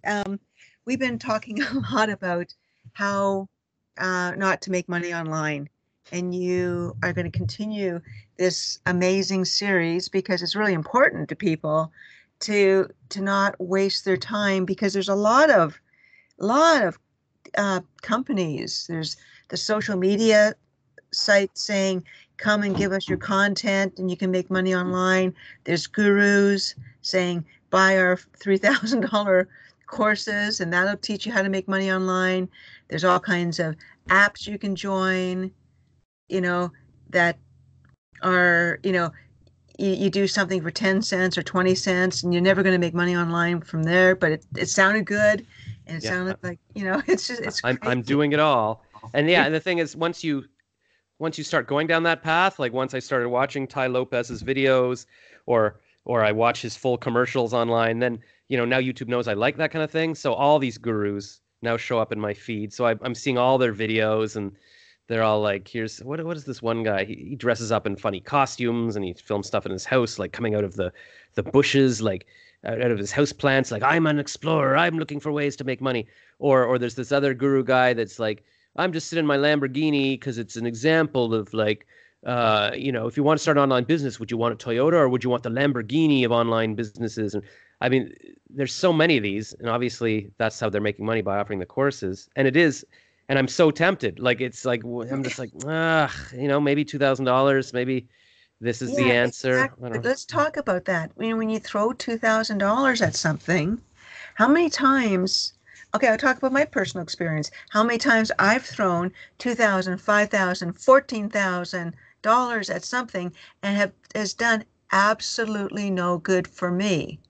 Um, we've been talking a lot about how not to make money online. And you are going to continue this amazing series because it's really important to people to not waste their time because there's a lot of companies. There's the social media site saying, come and give us your content and you can make money online. There's gurus saying, buy our $3,000 courses and that'll teach you how to make money online. There's all kinds of apps you can join, you know, that are, you do something for 10 cents or 20 cents and you're never going to make money online from there, but it sounded good and it Yeah, sounded like, it's I'm crazy. doing it all. And yeah, and the thing is, once you start going down that path, like once I started watching Ty Lopez's videos, or I watch his full commercials online, then now YouTube knows I like that kind of thing. So all these gurus now show up in my feed. So I'm seeing all their videos, and they're all like, here's what is this one guy? He dresses up in funny costumes and he films stuff in his house, like coming out of the bushes, like out of his house plants, like I'm an explorer, I'm looking for ways to make money. Or there's this other guru guy that's like, I'm just sitting in my Lamborghini because it's an example of like, if you want to start an online business, would you want a Toyota or would you want the Lamborghini of online businesses? And I mean, there's so many of these, and obviously that's how they're making money by offering the courses. And it is, and I'm so tempted. Like it's like I'm just like, maybe $2,000, maybe this is the Yeah, answer. exactly. I But don't know. let's talk about that. When you throw $2,000 at something, how many times, okay, I'll talk about my personal experience. How many times I've thrown 2,000, 5,000, $14,000 at something and has done absolutely no good for me.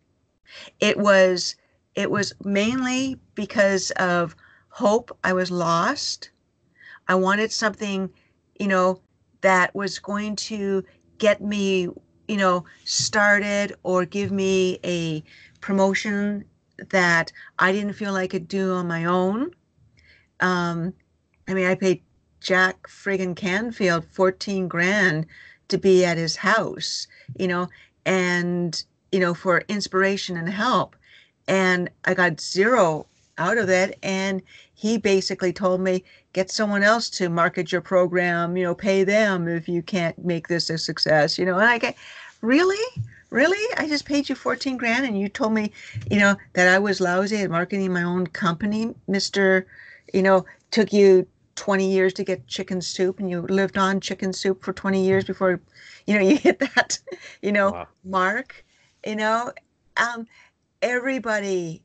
It was it was mainly because of hope. I was lost. I wanted something, you know, that was going to get me, started or give me a promotion that I didn't feel I could do on my own. Um, I mean, I paid Jack friggin' Canfield 14 grand to be at his house, you know, and, for inspiration and help. And I got zero out of it. And he basically told me, get someone else to market your program, pay them if you can't make this a success, and I get, really? Really? I just paid you 14 grand and you told me, that I was lousy at marketing my own company, Mr. Took you 20 years to get chicken soup and you lived on chicken soup for 20 years before, you hit that, Wow. mark, you know. Um, everybody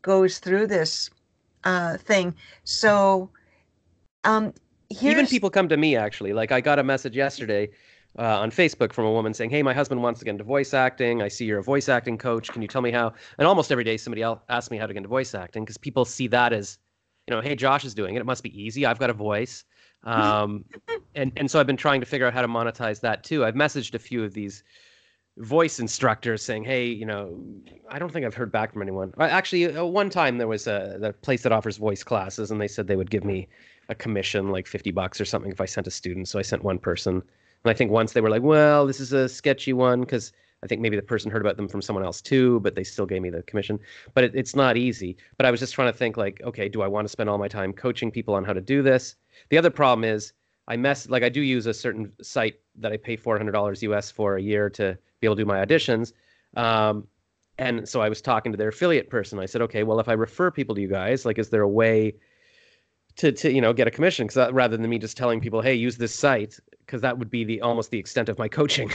goes through this thing. So um, Even here's, people come to me actually. Like I got a message yesterday on Facebook from a woman saying, "Hey, my husband wants to get into voice acting. I see you're a voice acting coach. Can you tell me how?" And almost every day, somebody else asks me how to get into voice acting because people see that as, hey, Josh is doing it. It must be easy. I've got a voice. Um, and so I've been trying to figure out how to monetize that too. I've messaged a few of these voice instructors saying, "Hey, I don't think I've heard back from anyone." Actually, one time there was the place that offers voice classes, and they said they would give me a commission, like $50 or something, if I sent a student. So I sent one person, and I think once they were like, "Well, this is a sketchy one," because I think maybe the person heard about them from someone else too, but they still gave me the commission. But it's not easy. But I was just trying to think like, okay, do I want to spend all my time coaching people on how to do this? The other problem is I do use a certain site that I pay $400 US for a year to be able to do my auditions. Um, and so I was talking to their affiliate person. I said, okay, well, if I refer people to you guys, like, is there a way to get a commission? Because rather than me just telling people, hey, use this site, because that would be the almost the extent of my coaching.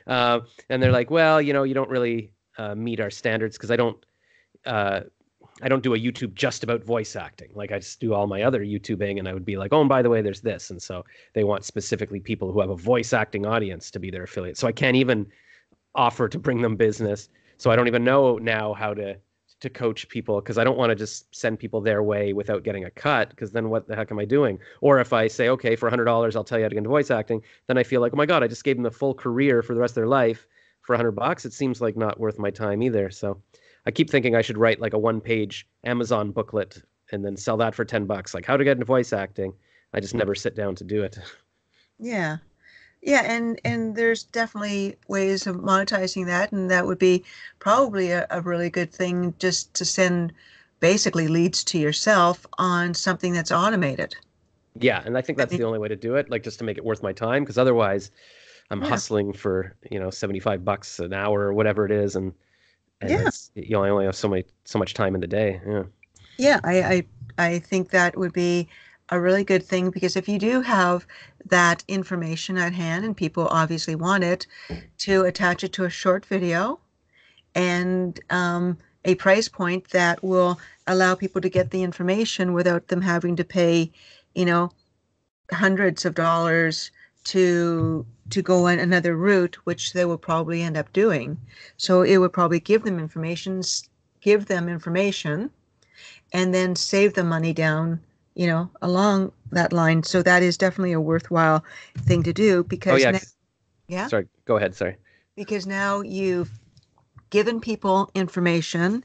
And they're like, well, you don't really meet our standards because uh, I don't do a YouTube just about voice acting. Like I just do all my other YouTubing, and I would be like, oh, and by the way, there's this, and so they want specifically people who have a voice acting audience to be their affiliate. So I can't even offer to bring them business. So I don't even know now how to coach people because I don't want to just send people their way without getting a cut because then what the heck am I doing? Or if I say, okay, for $100, I'll tell you how to get into voice acting, then I feel like, oh my God, I just gave them the full career for the rest of their life for $100. It seems like not worth my time either. So I keep thinking I should write like a one-page Amazon booklet and then sell that for $10, like how to get into voice acting. I just never sit down to do it. yeah. Yeah, and there's definitely ways of monetizing that, and that would be probably a really good thing just to send basically leads to yourself on something that's automated. Yeah, and I think I that's the mean, only way to do it, like just to make it worth my time, because otherwise I'm yeah, hustling for, 75 bucks an hour or whatever it is, and yeah, it's, I only have so much time in the day. Yeah. yeah. I think that would be a really good thing because if you do have that information at hand and people obviously want it, to attach it to a short video and a price point that will allow people to get the information without them having to pay, you know, hundreds of dollars to go on another route, which they will probably end up doing. So it would probably give them information, and then save the money down, along that line. So that is definitely a worthwhile thing to do Oh because yeah, now, yeah, sorry, go ahead, sorry. because now you've given people information,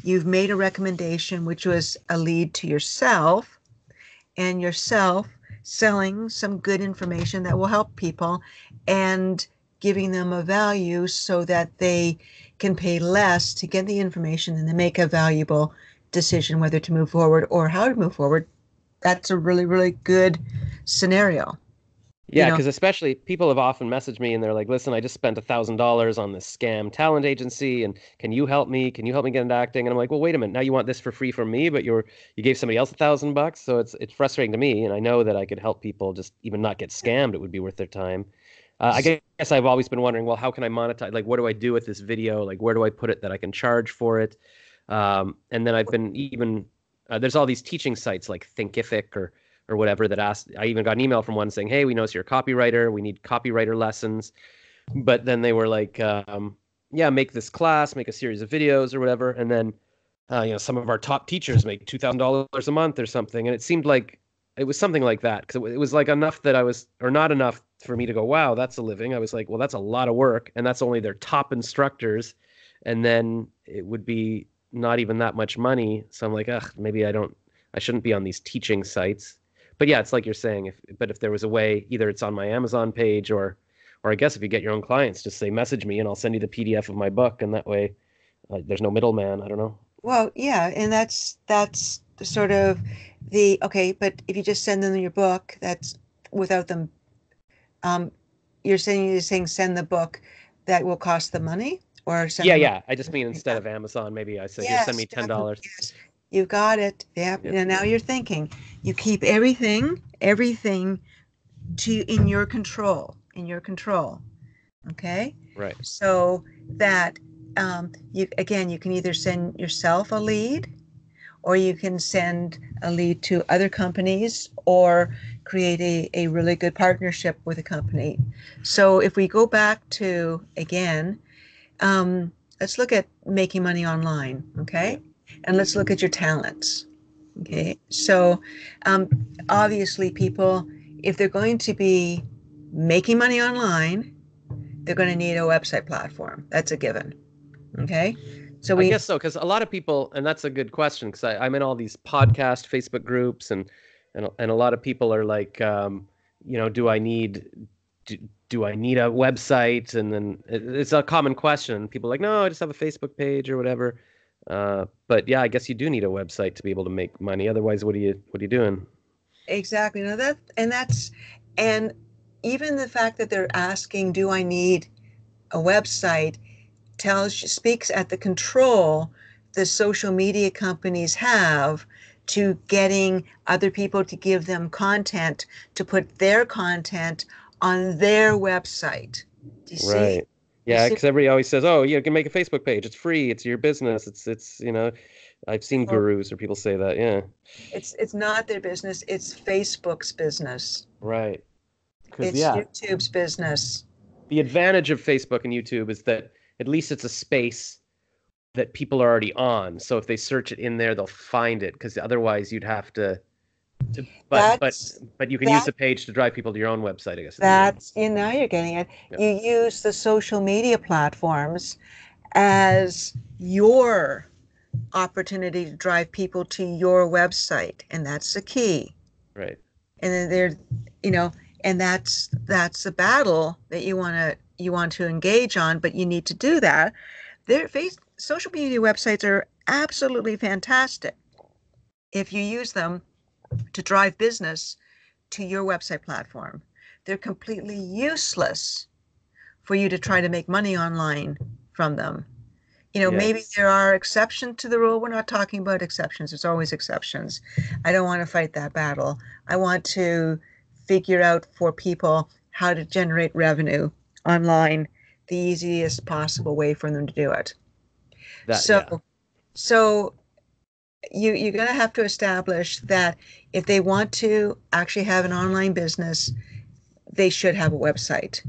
you've made a recommendation, which was a lead to yourself, and yourself selling some good information that will help people and giving them a value so that they can pay less to get the information and then make a valuable decision whether to move forward or how to move forward. That's a really, really good scenario. You Yeah, know, because especially people have often messaged me and they're like, "Listen, I just spent $1,000 on this scam talent agency, and can you help me? Can you help me get into acting?" And I'm like, "Well, wait a minute. Now you want this for free from me, but you gave somebody else $1,000 bucks, so it's frustrating to me. And I know that I could help people just even not get scammed. It would be worth their time. I guess I've always been wondering, well, how can I monetize? Like, what do I do with this video? Like, where do I put it that I can charge for it? And then I've been even there's all these teaching sites like Thinkific or whatever that asked. I even got an email from one saying, "Hey, we notice you're a copywriter. We need copywriter lessons." But then they were like, "Yeah, make this class, make a series of videos or whatever." And then, some of our top teachers make $2,000 a month or something. And it seemed like it was something like that because it was like enough that I was, or not enough for me to go, "Wow, that's a living." I was like, "Well, that's a lot of work, and that's only their top instructors." And then it would be not even that much money. So I'm like, ugh, maybe I shouldn't be on these teaching sites. But yeah, it's like you're saying, if there was a way, either it's on my Amazon page or I guess if you get your own clients, just say message me and I'll send you the PDF of my book, and that way there's no middleman. I don't know. well, yeah, and that's sort of the okay, but if you just send them your book, that's without them. Um, you're saying send the book that will cost the money, or send Yeah, them a. yeah. I just mean instead Yeah. of Amazon, maybe I say, here, send Yes, me definitely. $10. Yes, you've got it. Yeah. Yep. Now you're thinking. You keep everything in your control, Okay. Right. So that you can either send yourself a lead, or you can send a lead to other companies, or create a really good partnership with a company. So if we go back to again, um, let's look at making money online, Yeah. okay? And let's look at your talents, Mm. okay? So um, obviously, people, if they're going to be making money online, they're going to need a website platform. That's a given, okay? So I we, guess so, because a lot of people, and that's a good question, because I'm in all these podcast Facebook groups, and a lot of people are like, do I need do, do I need a website? And then it's a common question. People are like, no, I just have a Facebook page or whatever. But yeah, I guess you do need a website to be able to make money. Otherwise, what are you doing? exactly, no, and even the fact that they're asking, do I need a website, speaks at the control the social media companies have to getting other people to give them content, to put their content on their website. Do you see? Right. You Yeah, see? because everybody always says, "Oh, you can make a Facebook page. It's free. It's your business. It's. I've seen Well, gurus or people say that. Yeah. it's not their business. It's Facebook's business. Right. Because It's yeah, YouTube's business. the advantage of Facebook and YouTube is that at least it's a space that people are already on. So if they search it in there, they'll find it. Because otherwise, you'd have to. That's But you can use that the page to drive people to your own website. I guess is the idea. that's now you're getting it. Yeah. You use the social media platforms as your opportunity to drive people to your website, and that's the key. Right. And then there, you know, And that's the battle that you want to engage on, but you need to do that. Social media websites are absolutely fantastic if you use them to drive business to your website platform. They're completely useless for you to try to make money online from them. Yeah. Maybe there are exceptions to the rule. We're not talking about exceptions. There's always exceptions. I don't want to fight that battle. I want to figure out for people how to generate revenue online, the easiest possible way for them to do it. That, So, yeah. so you're going to have to establish that if they want to actually have an online business, they should have a website.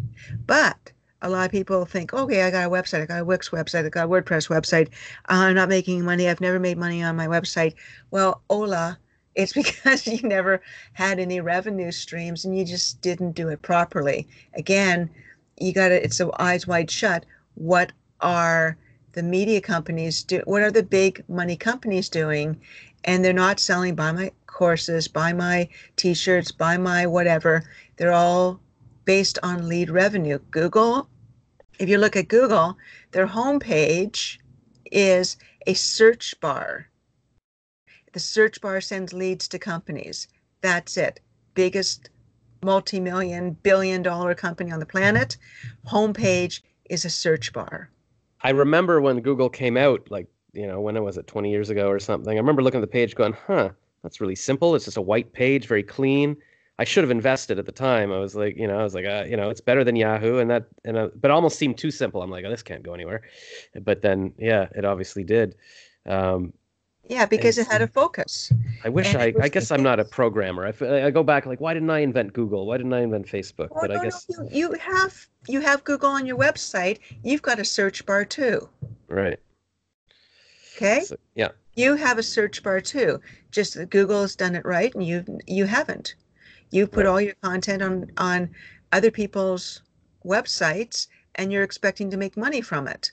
But a lot of people think, okay, I got a website, I got a Wix website, I got a WordPress website. I'm not making money. I've never made money on my website. Well, hola, it's because you never had any revenue streams and you just didn't do it properly. Again, it's the eyes wide shut. What are the media companies do? What are the big money companies doing? And they're not selling buy my courses, buy my t-shirts, buy my whatever. They're all based on lead revenue. Google, if you look at Google, their homepage is a search bar. The search bar sends leads to companies. That's it. Biggest multi-million, billion-dollar company on the planet. Homepage is a search bar. I remember when Google came out, like, when was it, 20 years ago or something? I remember looking at the page going, that's really simple. It's just a white page, very clean. I should have invested at the time. I was like, it's better than Yahoo, but it almost seemed too simple. I'm like, oh, this can't go anywhere. But then, yeah, it obviously did. Yeah, because it had a focus. I guess I'm not a programmer. I go back like, why didn't I invent Google? Why didn't I invent Facebook? Well, But I no, guess, you have Google on your website. You've got a search bar too. right. Okay? So, yeah. You have a search bar too. Just that Google has done it right and you haven't. You put Right. all your content on other people's websites and you're expecting to make money from it.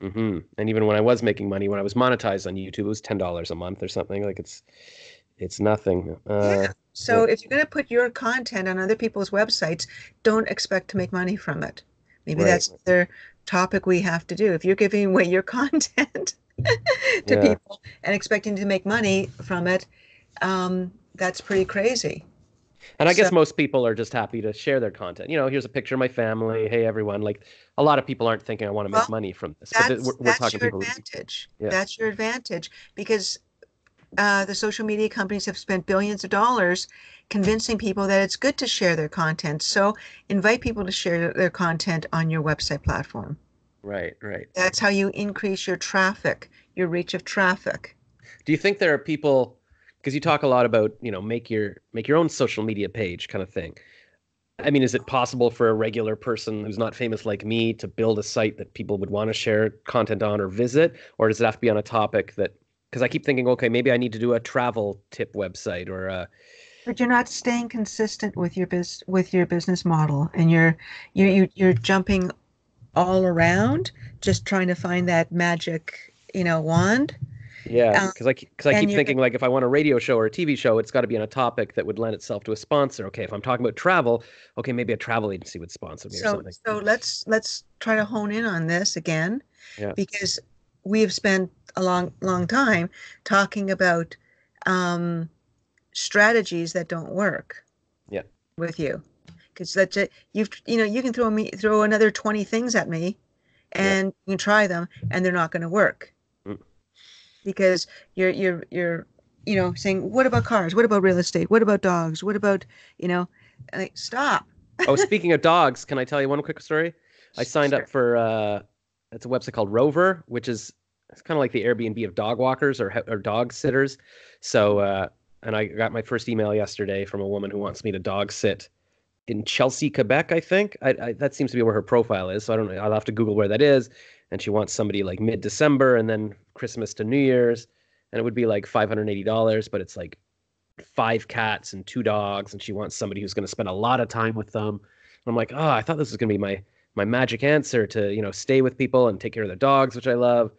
And even when I was making money, when I was monetized on YouTube, it was $10 a month or something. Like it's nothing. Yeah. Yeah. So if you're going to put your content on other people's websites, don't expect to make money from it. Maybe Right. that's the topic we have to do. If you're giving away your content to Yeah. people and expecting to make money from it, that's pretty crazy. And I So, guess most people are just happy to share their content. Here's a picture of my family. Hey, everyone. Like a lot of people aren't thinking I want to make well, money from this, but we're that's talking your people. advantage. Yeah. That's your advantage because the social media companies have spent billions of dollars convincing people that it's good to share their content. So invite people to share their content on your website platform. Right. Right. That's how you increase your traffic, your reach of traffic. Do you think there are people, because you talk a lot about, make your own social media page kind of thing. I mean, is it possible for a regular person who's not famous like me to build a site that people would want to share content on or visit? Or does it have to be on a topic that, because I keep thinking, okay, maybe I need to do a travel tip website or But you're not staying consistent with with your business model, and you're jumping all around, just trying to find that magic, wand. yeah, Um, because I and keep you're thinking like if I want a radio show or a TV show, it's got to be on a topic that would lend itself to a sponsor. Okay, if I'm talking about travel, okay, maybe a travel agency would sponsor me or so something. so let's try to hone in on this again, Yeah. because we have spent a long time talking about um, strategies that don't work Yeah. with you, because you can throw another 20 things at me Yeah. and you can try them and they're not going to work Mm. because you're saying, what about cars, what about real estate, what about dogs, what about, like, stop. Oh, speaking of dogs, can I tell you one quick story? I signed up Sure. for it's a website called Rover, which is it's kind of like the Airbnb of dog walkers or dog sitters. So and I got my first email yesterday from a woman who wants me to dog sit in Chelsea, Quebec, I think. That seems to be where her profile is. So I don't know. I'll have to Google where that is. And she wants somebody like mid-December and then Christmas to New Year's. And it would be like $580, but it's like 5 cats and 2 dogs. And she wants somebody who's going to spend a lot of time with them. And I'm like, oh, I thought this was going to be my magic answer to, stay with people and take care of their dogs, which I love.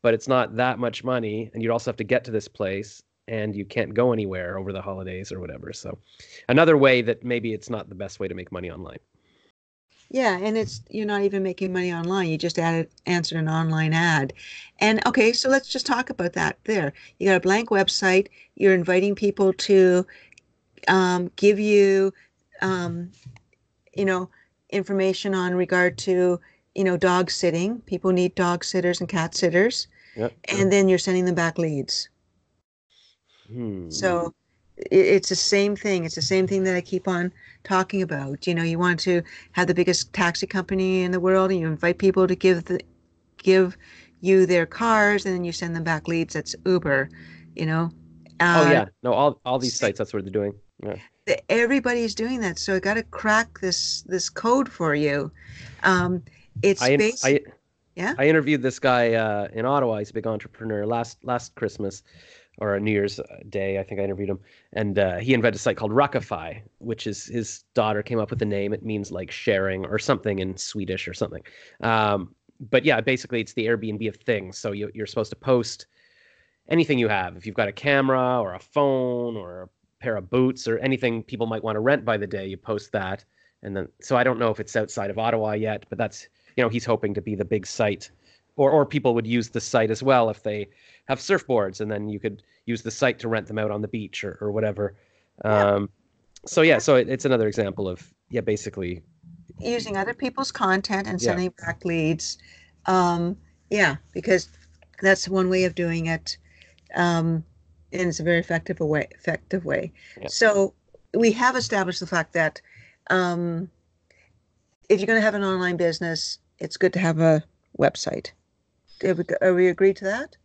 But it's not that much money. And you'd also have to get to this place. and you can't go anywhere over the holidays or whatever. So another way that maybe it's not the best way to make money online. Yeah, and you're not even making money online. You just answered an online ad. And okay, so let's just talk about that there. You got a blank website. You're inviting people to give you, um, you know, information on regard to, dog sitting. People need dog sitters and cat sitters. Yep. And then you're sending them back leads. Hmm. So it's the same thing. It's the same thing that I keep on talking about. You want to have the biggest taxi company in the world, and you invite people to give you their cars, and then you send them back leads. That's Uber, you know. Oh Uh, yeah, no, all these sites, that's what they're doing. Yeah. Everybody's doing that, so I got to crack this code for you. Um, it's I basic, I yeah. I interviewed this guy in Ottawa. He's a big entrepreneur. Last Christmas or New Year's Day, I think I interviewed him, and he invented a site called Ruckify, which is his daughter came up with the name. It means like sharing or something in Swedish or something. But yeah, basically it's the Airbnb of things. So you're supposed to post anything you have. If you've got a camera or a phone or a pair of boots or anything people might want to rent by the day, you post that. And then, so I don't know if it's outside of Ottawa yet, but that's, he's hoping to be the big site. Or people would use the site as well if they have surfboards, and then you could use the site to rent them out on the beach or whatever. Yeah. So yeah, so it's another example of, yeah, basically. Using other people's content and Yeah. sending back leads. Yeah, because that's one way of doing it. And it's a very effective way. Yeah. So we have established the fact that if you're going to have an online business, it's good to have a website. Are we agreed to that?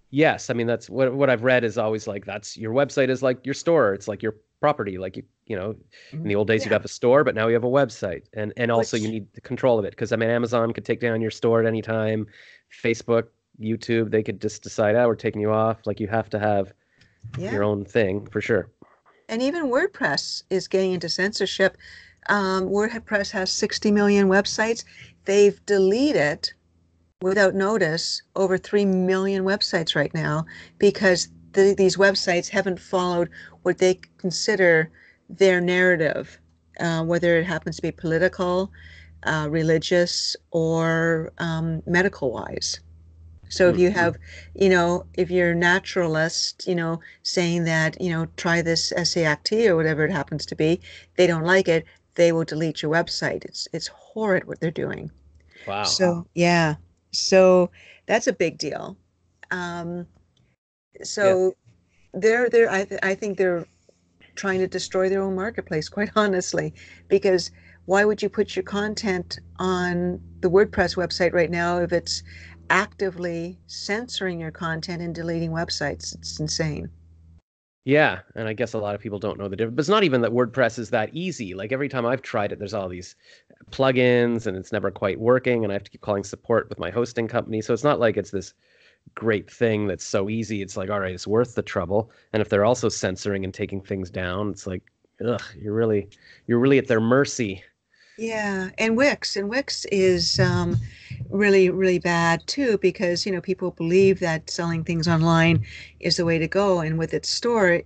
Yes, I mean that's what I've read is always like that's your website is like your store. It's like your property. Like in the old days you'd Yeah. have a store, but now you have a website, and also you Which, need the control of it because I mean Amazon could take down your store at any time, Facebook, YouTube, they could just decide, we're taking you off. Like you have to have yeah. your own thing for sure. And even WordPress is getting into censorship. WordPress has 60 million websites. They've deleted without notice over 3 million websites right now because these websites haven't followed what they consider their narrative, whether it happens to be political, religious, or medical wise. So if Hmm. you have, if you're a naturalist, saying that, try this SACT or whatever it happens to be, they don't like it, they will delete your website. It's horrid what they're doing. Wow. So yeah, so that's a big deal. Um, Yeah. so I think they're trying to destroy their own marketplace, quite honestly, because why would you put your content on the WordPress website right now if it's actively censoring your content and deleting websites? It's insane. Yeah, and I guess a lot of people don't know the difference. But it's not even that WordPress is that easy. Like every time I've tried it, there's all these plugins and it's never quite working, and I have to keep calling support with my hosting company. So it's not like it's this great thing that's so easy. It's like, all right, it's worth the trouble. And if they're also censoring and taking things down, it's like, ugh, you're really at their mercy. Yeah, and Wix is really, really bad too because people believe that selling things online is the way to go, and with its store,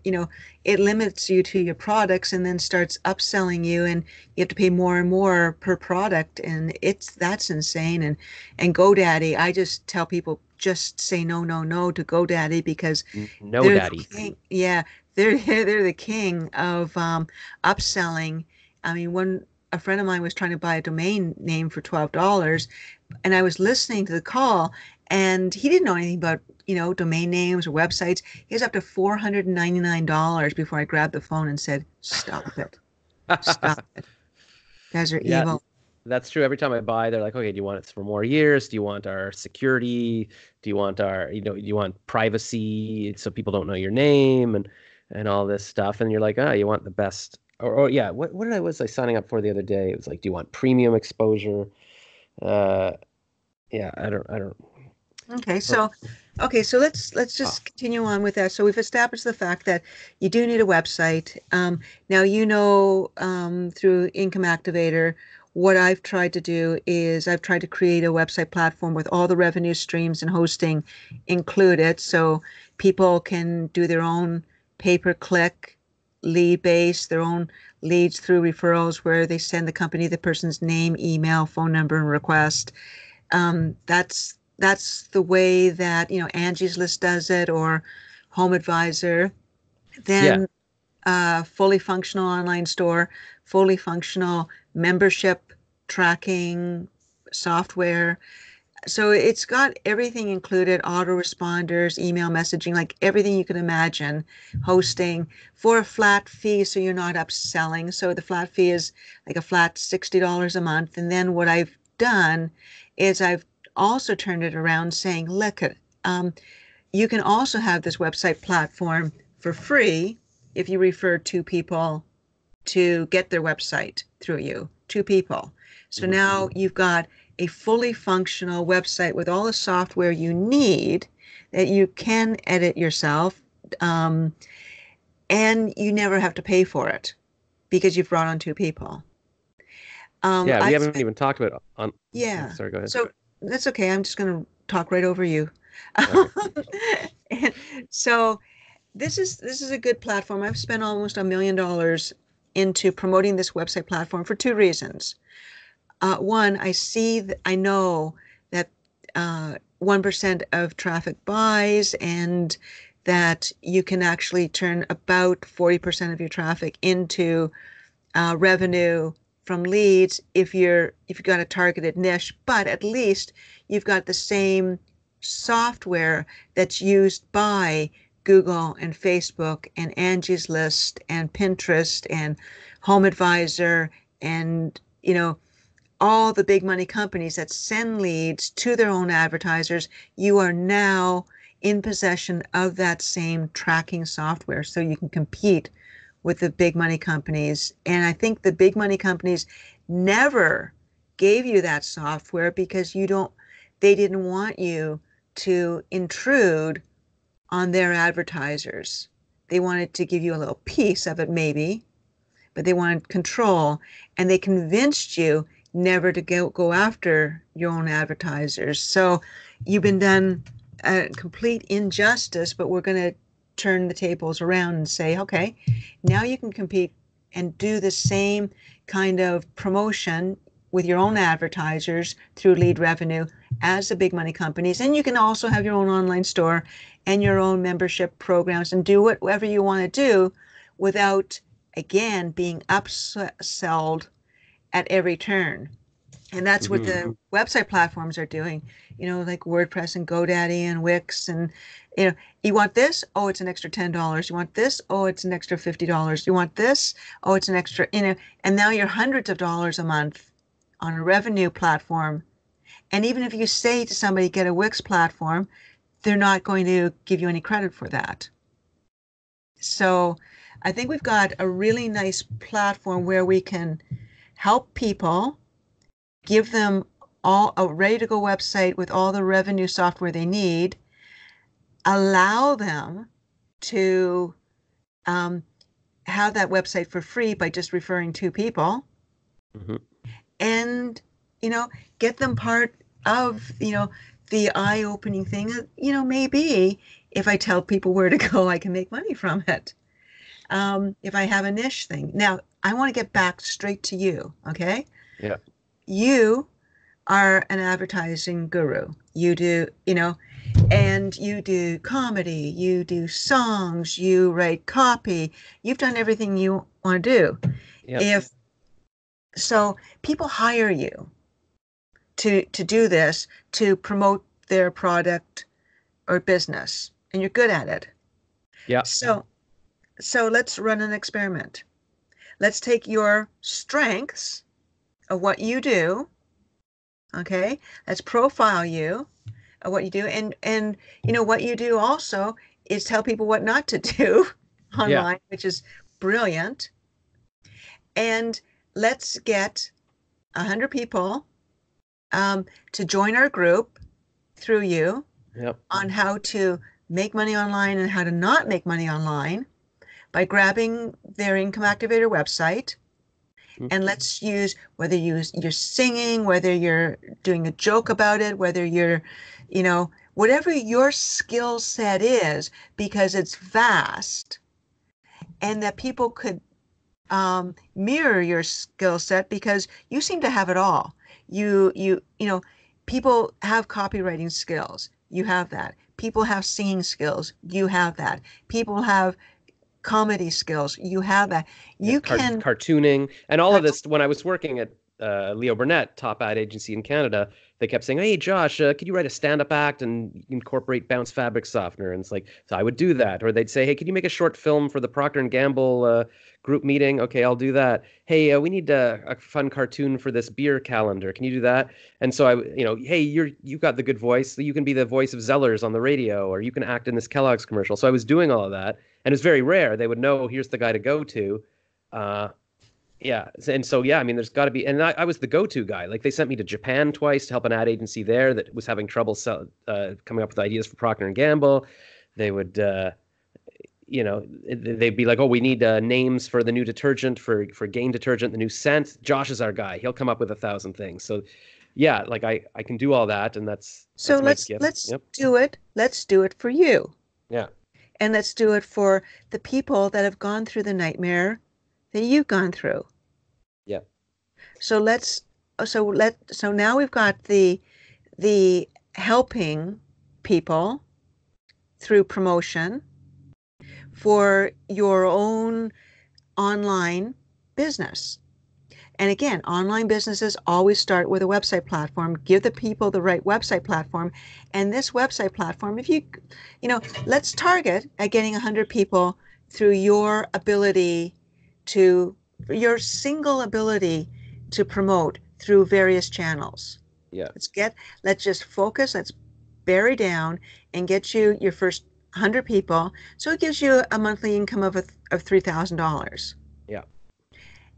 it limits you to your products and then starts upselling you, and you have to pay more and more per product, and that's insane. And GoDaddy, I just tell people just say no, no, no to GoDaddy because No, they're the daddy. king. Yeah, they're the king of upselling. I mean, one a friend of mine was trying to buy a domain name for $12, and I was listening to the call, and he didn't know anything about domain names or websites. He was up to $499 before I grabbed the phone and said, "Stop it, stop it. You guys are Yeah, evil." that's true. Every time I buy, they're like, okay, do you want it for more years? Do you want our security? Do you want do you want privacy so people don't know your name and all this stuff? And you're like, you want the best. Or yeah, what was I signing up for the other day? It was like, do you want premium exposure? Uh, yeah, I don't. Okay, so let's just continue on with that. So we've established the fact that you do need a website. Now through Income Activator what I've tried to do is I've tried to create a website platform with all the revenue streams and hosting included, so people can do their own pay-per-click lead base, their own leads through referrals where they send the company the person's name, email, phone number, and request. That's the way that, Angie's List does it, or Home Advisor. Yeah. Then fully functional online store, fully functional membership tracking software. So it's got everything included, autoresponders, email messaging, like everything you can imagine, hosting for a flat fee, so you're not upselling. So the flat fee is like a flat $60 a month. And then what I've done is I've also turned it around saying, look, you can also have this website platform for free if you refer two people to get their website through you, two people. So Mm-hmm. now you've got a fully functional website with all the software you need that you can edit yourself, and you never have to pay for it because you've brought on two people. Yeah, we I haven't spent, even talked about on. Oh, yeah. sorry, go ahead. So that's okay. I'm just going to talk right over you. Okay. And so this is a good platform. I've spent almost $1 million into promoting this website platform for two reasons. One, I know that 1% of traffic buys, and that you can actually turn about 40% of your traffic into revenue from leads if you've got a targeted niche, but at least you've got the same software that's used by Google and Facebook and Angie's List and Pinterest and Home Advisor and all the big money companies that send leads to their own advertisers. You are now in possession of that same tracking software, so you can compete with the big money companies. And I think the big money companies never gave you that software because they didn't want you to intrude on their advertisers. They wanted to give you a little piece of it, maybe, but they wanted control. And they convinced you never to go after your own advertisers. So you've been done a complete injustice, but we're going to turn the tables around and say, okay, now you can compete and do the same kind of promotion with your own advertisers through lead revenue as the big money companies. And you can also have your own online store and your own membership programs and do whatever you want to do without, again, being upsold at every turn. And that's what Mm-hmm. the website platforms are doing, like WordPress and GoDaddy and Wix. And, you want this? Oh, it's an extra $10. You want this? Oh, it's an extra $50. You want this? Oh, it's an extra, and now you're hundreds of dollars a month on a revenue platform. And even if you say to somebody, get a Wix platform, they're not going to give you any credit for that. So I think we've got a really nice platform where we can help people, give them all a ready to go website with all the revenue software they need, allow them to have that website for free by just referring two people, Mm-hmm. and get them part of the eye-opening thing that maybe if I tell people where to go, I can make money from it. If I have a niche thing. Now, I want to get back straight to you, okay? Yeah. You are an advertising guru. You do, and you do comedy, you do songs, you write copy. You've done everything you want to do. Yep. If so, people hire you to do this, to promote their product or business, and you're good at it. Yeah. So let's run an experiment. Let's take your strengths of what you do, okay? Let's profile you of what you do, and what you do also is tell people what not to do Yeah. online, which is brilliant. And let's get 100 people to join our group through you Yep. on how to make money online and how to not make money online by grabbing their income activator website And let's use whether you're singing, whether you're doing a joke about it, whether you're, whatever your skill set is, because it's vast, and that people could mirror your skill set because you seem to have it all. People have copywriting skills. You have that. People have singing skills. You have that. People have comedy skills. You have that. Yeah, You can cartooning and all of this. When I was working at Leo Burnett, top ad agency in Canada, they kept saying, "Hey, Josh, could you write a stand-up act and incorporate bounce fabric softener?" And it's like, so I would do that. Or they'd say, "Hey, could you make a short film for the Procter and Gamble group meeting?" Okay, I'll do that. Hey, we need a fun cartoon for this beer calendar. Can you do that? And so hey, you've got the good voice. So you can be the voice of Zellers on the radio, or you can act in this Kellogg's commercial. So I was doing all of that, and it's very rare. They would know, here's the guy to go to. Yeah. And so, yeah, I mean, there's got to be, and I was the go-to guy. Like they sent me to Japan twice to help an ad agency there that was having trouble coming up with ideas for Procter and Gamble. They would, they'd be like, oh, we need names for the new detergent, for Gain detergent, the new scent. Josh is our guy. He'll come up with 1,000 things. So yeah, like I can do all that. And that's my let's gift. Yep. do it. Let's do it for you. Yeah. And let's do it for the people that have gone through the nightmare that you've gone through. Yeah. So now we've got the helping people through promotion for your own online business. And again, online businesses always start with a website platform. Give the people the right website platform. And this website platform, if let's target at getting 100 people through your single ability to promote through various channels. Yeah. Let's just focus, let's bury down and get you your first 100 people. So it gives you a monthly income of $3,000. Yeah.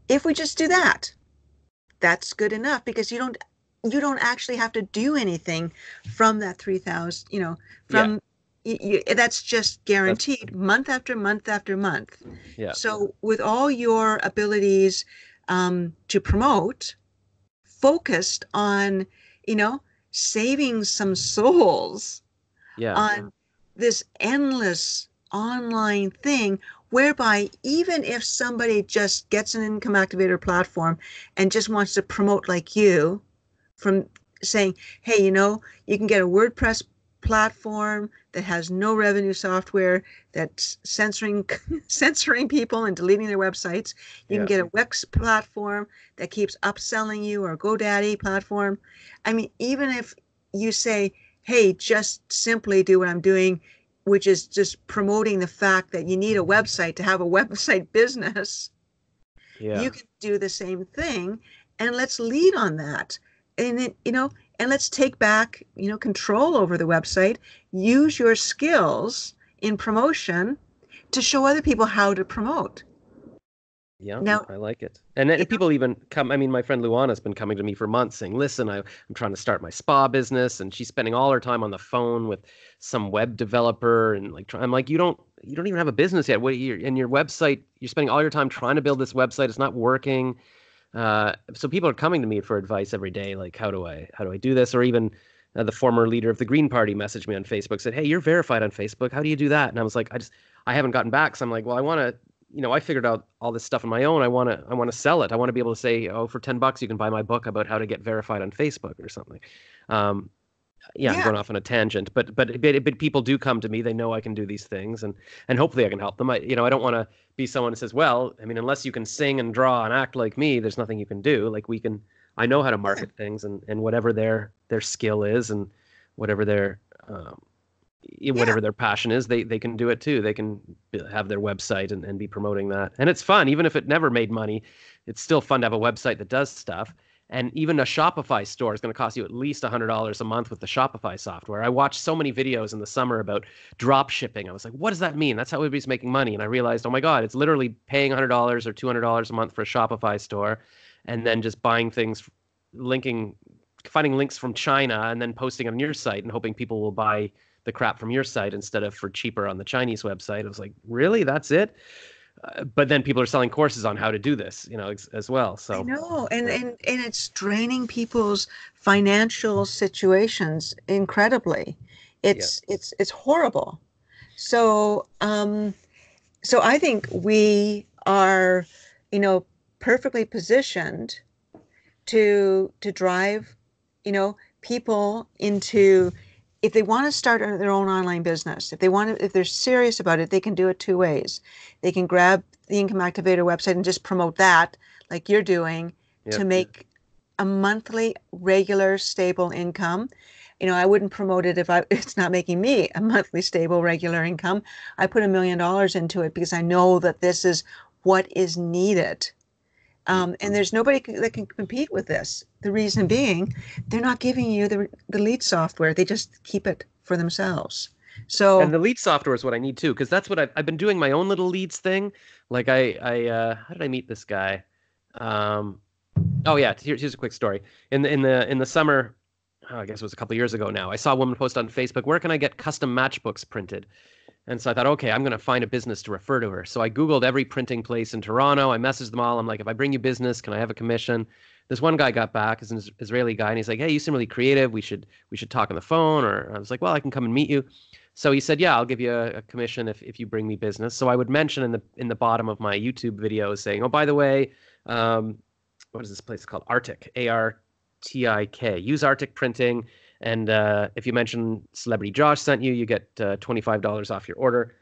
If we just do that, that's good enough because you don't actually have to do anything from that 3,000, that's just guaranteed month after month after month. Yeah. So with all your abilities to promote, focused on, saving some souls on this endless online thing, whereby even if somebody just gets an income activator platform and just wants to promote like you, from saying, hey, you can get a WordPress platform that has no revenue software, that's censoring people and deleting their websites. You can get a Wix platform that keeps upselling you, or GoDaddy platform. I mean, even if you say, hey, just simply do what I'm doing, which is just promoting the fact that you need a website to have a website business, you can do the same thing. And let's lead on that. And and let's take back, control over the website, use your skills in promotion to show other people how to promote. Yeah, now, I like it. And people even come, I mean, my friend Luana's been coming to me for months saying, listen, I'm trying to start my spa business, and she's spending all her time on the phone with some web developer, and I'm like, you don't even have a business yet. And your website, you're spending all your time trying to build this website. It's not working. So people are coming to me for advice every day, like how do I do this? Or even the former leader of the Green Party messaged me on Facebook, said, hey, you're verified on Facebook. How do you do that? And I was like, I haven't gotten back. So I'm like, well, I want to, I figured out all this stuff on my own. I want to sell it. I want to be able to say, oh, for $10 you can buy my book about how to get verified on Facebook or something. I'm going off on a tangent, but people do come to me. They know I can do these things, and hopefully I can help them. I don't want to be someone who says, well, I mean, unless you can sing and draw and act like me, there's nothing you can do. Like I know how to market things, and whatever their skill is, and whatever their whatever their passion is, they can do it too. They can have their website and be promoting that. And it's fun. Even if it never made money, it's still fun to have a website that does stuff. And even a Shopify store is going to cost you at least $100 a month with the Shopify software. I watched so many videos in the summer about drop shipping. I was like, what does that mean? That's how everybody's making money. And I realized, oh my God, it's literally paying $100 or $200 a month for a Shopify store, and then just buying things, finding links from China and then posting on your site and hoping people will buy the crap from your site instead of for cheaper on the Chinese website. I was like, really? That's it? But then people are selling courses on how to do this, as well. I So know, and yeah, it's draining people's financial situations incredibly. yeah. It's horrible. So so I think we are, you know, perfectly positioned to drive, people into, if they want to start their own online business, if they're serious about it, they can do it two ways. They can grab the Income Activator website and just promote that, like you're doing, to Yep. make a monthly, regular, stable income. I wouldn't promote it if it's not making me a monthly, stable, regular income. I put $1 million into it because I know that this is what is needed. And there's nobody that can compete with this. The reason being, they're not giving you the lead software. They just keep it for themselves. And So, the lead software is what I need too, because that's what I've been doing my own little leads thing. Like how did I meet this guy? Um, oh yeah, here's a quick story. In the summer, oh, I guess it was a couple of years ago now. I saw a woman post on Facebook, "Where can I get custom matchbooks printed?" And so I thought, okay, I'm going to find a business to refer to her. So I Googled every printing place in Toronto. I messaged them all. I'm like, if I bring you business, can I have a commission? This one guy got back, is an Israeli guy, and he's like, hey, you seem really creative. We should talk on the phone. Or I was like, well, I can come and meet you. So he said, yeah, I'll give you a commission if you bring me business. So I would mention in the bottom of my YouTube videos saying, oh, by the way, um, what is this place called? Arctic, Artik. Use Arctic printing. And if you mention Celebrity Josh sent you, you get $25 off your order.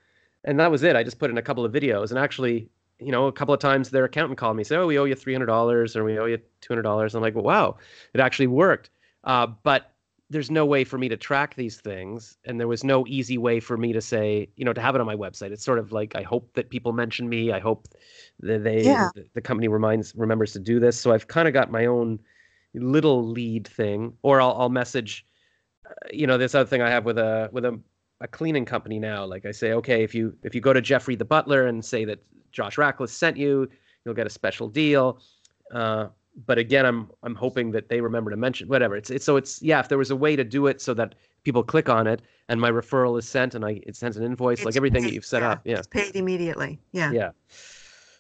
And that was it. I just put in a couple of videos. And actually, a couple of times their accountant called me, say, oh, we owe you $300 or we owe you $200. I'm like, well, wow, it actually worked. But there's no way for me to track these things. And there was no easy way for me to say, to have it on my website. It's sort of like, I hope that people mention me. I hope that yeah. the company remembers to do this. So I've kind of got my own little lead thing, or I'll message, this other thing I have with a cleaning company now. Like I say, okay, if you go to Jeffrey the butler and say that Josh Rackless sent you, you'll get a special deal. Uh, but again, I'm hoping that they remember to mention whatever. Yeah. If there was a way to do it so that people click on it and my referral is sent and it sends an invoice, like It's everything that paid. you've set Yeah, up. Yeah, it's paid immediately. Yeah. yeah.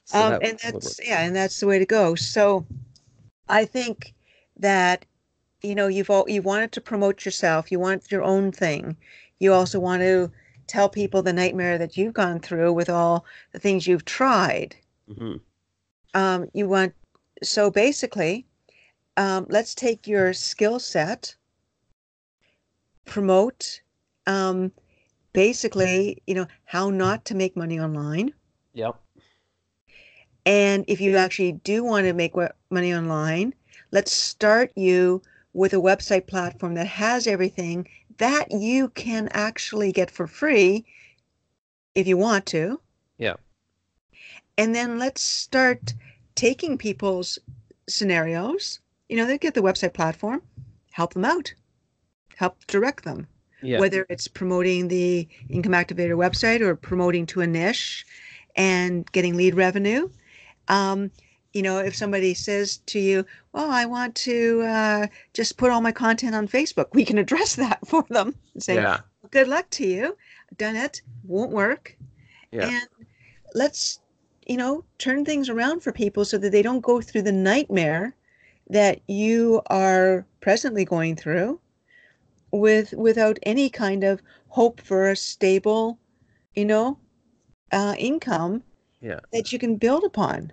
So that And would work. that's the way to go. So I think that, you wanted to promote yourself. You want your own thing. You also want to tell people the nightmare that you've gone through with all the things you've tried. Hmm. You want, so basically, let's take your skill set, promote, um, basically, how not to make money online. Yep. And if you actually do want to make money online, let's start you with a website platform that has everything that you can actually get for free if you want to. Yeah. And then let's start taking people's scenarios. They get the website platform, help them out, help direct them, Yeah. whether it's promoting the Income Activator website or promoting to a niche and getting lead revenue. Um, if somebody says to you, well, I want to just put all my content on Facebook, we can address that for them and say, Yeah. good luck to you. Done it, won't work. Yeah. And let's, turn things around for people so that they don't go through the nightmare that you are presently going through without any kind of hope for a stable, you know, income Yeah. that you can build upon.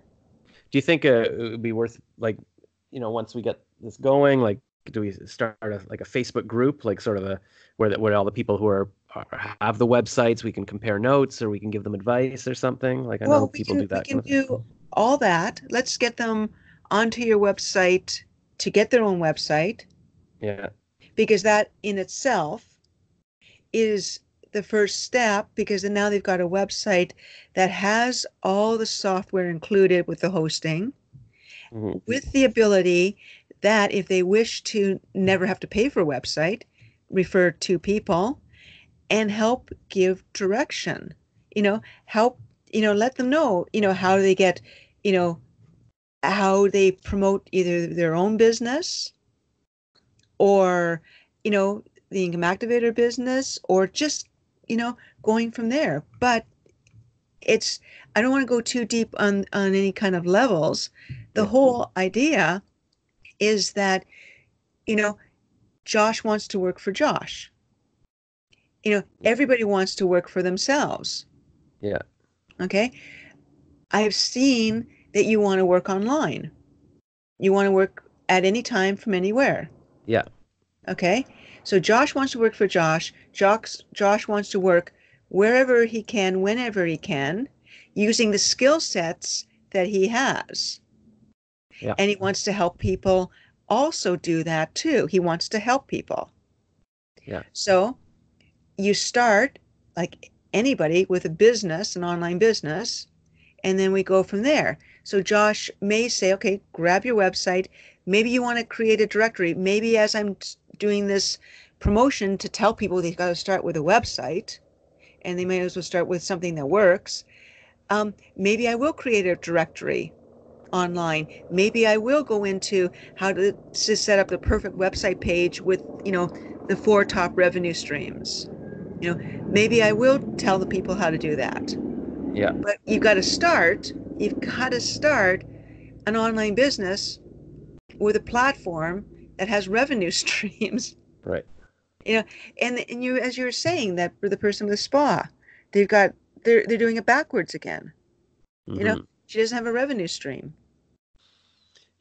Do you think it would be worth, like, once we get this going, like, do we start like a Facebook group, like sort of where all the people who have the websites, we can compare notes or we can give them advice or something? Like I know Well, people do we that can kind of thing. do all that. Let's get them onto your website to get their own website, Yeah. because that in itself is the first step, because then now they've got a website that has all the software included with the hosting, Hmm. with the ability that if they wish to never have to pay for a website, refer to people and help give direction, help, let them know, how they get, you know, how they promote either their own business or, the income activator business, or just, going from there. But it's, I don't want to go too deep on any kind of levels. The Yeah. whole idea is that, you know, Josh wants to work for Josh. Everybody wants to work for themselves. Yeah. Okay. I've seen that you want to work online. You want to work at any time from anywhere. Yeah. Okay. So Josh wants to work for Josh. Josh wants to work wherever he can, whenever he can, using the skill sets that he has. Yeah. And he wants to help people also do that too. He wants to help people. Yeah. So you start, like anybody, with a business, an online business, and then we go from there. So Josh may say, okay, grab your website. Maybe you want to create a directory. Maybe as I'm doing this promotion to tell people they've got to start with a website and they may as well start with something that works. Maybe I will create a directory online. Maybe I will go into how to set up the perfect website page with, the four top revenue streams. Maybe I will tell the people how to do that. Yeah. But you've got to start an online business with a platform that has revenue streams. Right. You know, and you, as you were saying, that for the person with the spa, they've got they're doing it backwards again. You know, Hmm. she doesn't have a revenue stream.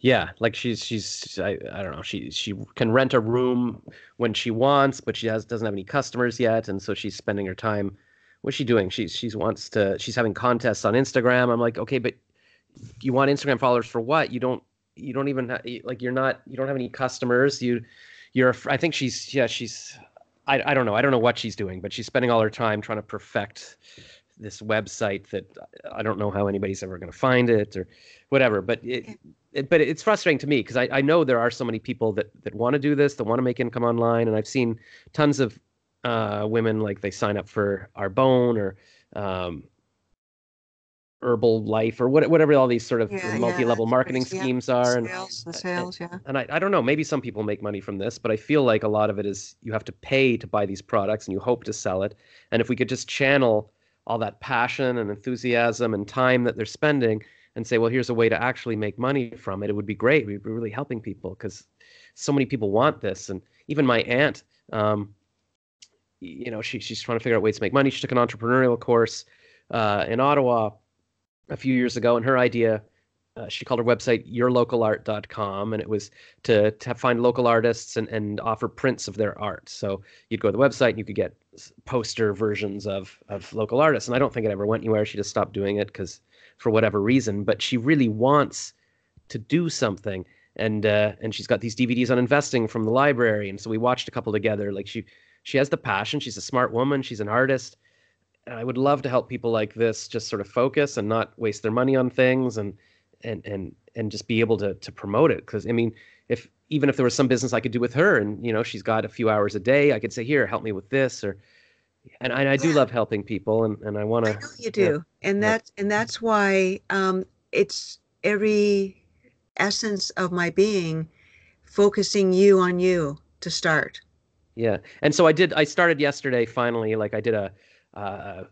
Yeah, like I don't know, she can rent a room when she wants, but doesn't have any customers yet, and so she's spending her time. What's she doing? She's having contests on Instagram. I'm like, okay, but you want Instagram followers for what? You don't even like you don't have any customers. I think I don't know. I don't know what she's doing, but she's spending all her time trying to perfect this website that I don't know how anybody's ever going to find it or whatever. But but it's frustrating to me because I know there are so many people that want to do this, that want to make income online, and I've seen tons of women like they sign up for Arbonne or um, Herbal Life or whatever all these sort of Yeah, multi-level that's marketing crazy. Yeah, schemes are, and the sales, yeah. I don't know, maybe some people make money from this, but I feel like a lot of it is you have to pay to buy these products and you hope to sell it. And if we could just channel all that passion and enthusiasm and time that they're spending and say, well, here's a way to actually make money from it, it would be great. We'd be really helping people because so many people want this. And even my aunt, she's trying to figure out ways to make money. She took an entrepreneurial course in Ottawa a few years ago, and her idea, she called her website yourlocalart.com, and it was to find local artists and offer prints of their art. So you'd go to the website and you could get poster versions of local artists. And I don't think it ever went anywhere. She just stopped doing it because for whatever reason, but she really wants to do something. And she's got these DVDs on investing from the library, and so we watched a couple together. Like she has the passion. She's a smart woman. She's an artist. I would love to help people like this just sort of focus and not waste their money on things and just be able to promote it. Because I mean, even if there was some business I could do with her, and she's got a few hours a day, I could say, here, help me with this, and I do Yeah, love helping people, and I want I to, know you yeah, do. And yeah, that's why it's every essence of my being focusing you on you to start. yeah. And so I started yesterday finally. Like I did a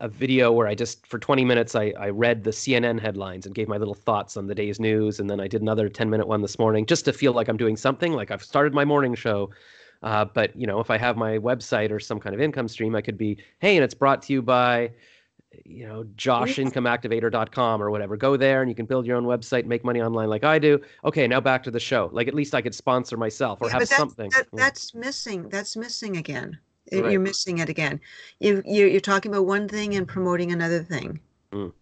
video where I just for 20 minutes I read the CNN headlines and gave my little thoughts on the day's news, and then I did another 10-minute one this morning just to feel like I'm doing something, like I've started my morning show. But if I have my website or some kind of income stream, I could be, hey, and it's brought to you by Yeah, joshincomeactivator.com or whatever. Go there and you can build your own website, make money online like I do. Okay, now back to the show. Like at least I could sponsor myself or yeah, have but something. Yeah. that's missing. That's missing again. You're Right. missing it again. You're talking about one thing and promoting another thing. Mm.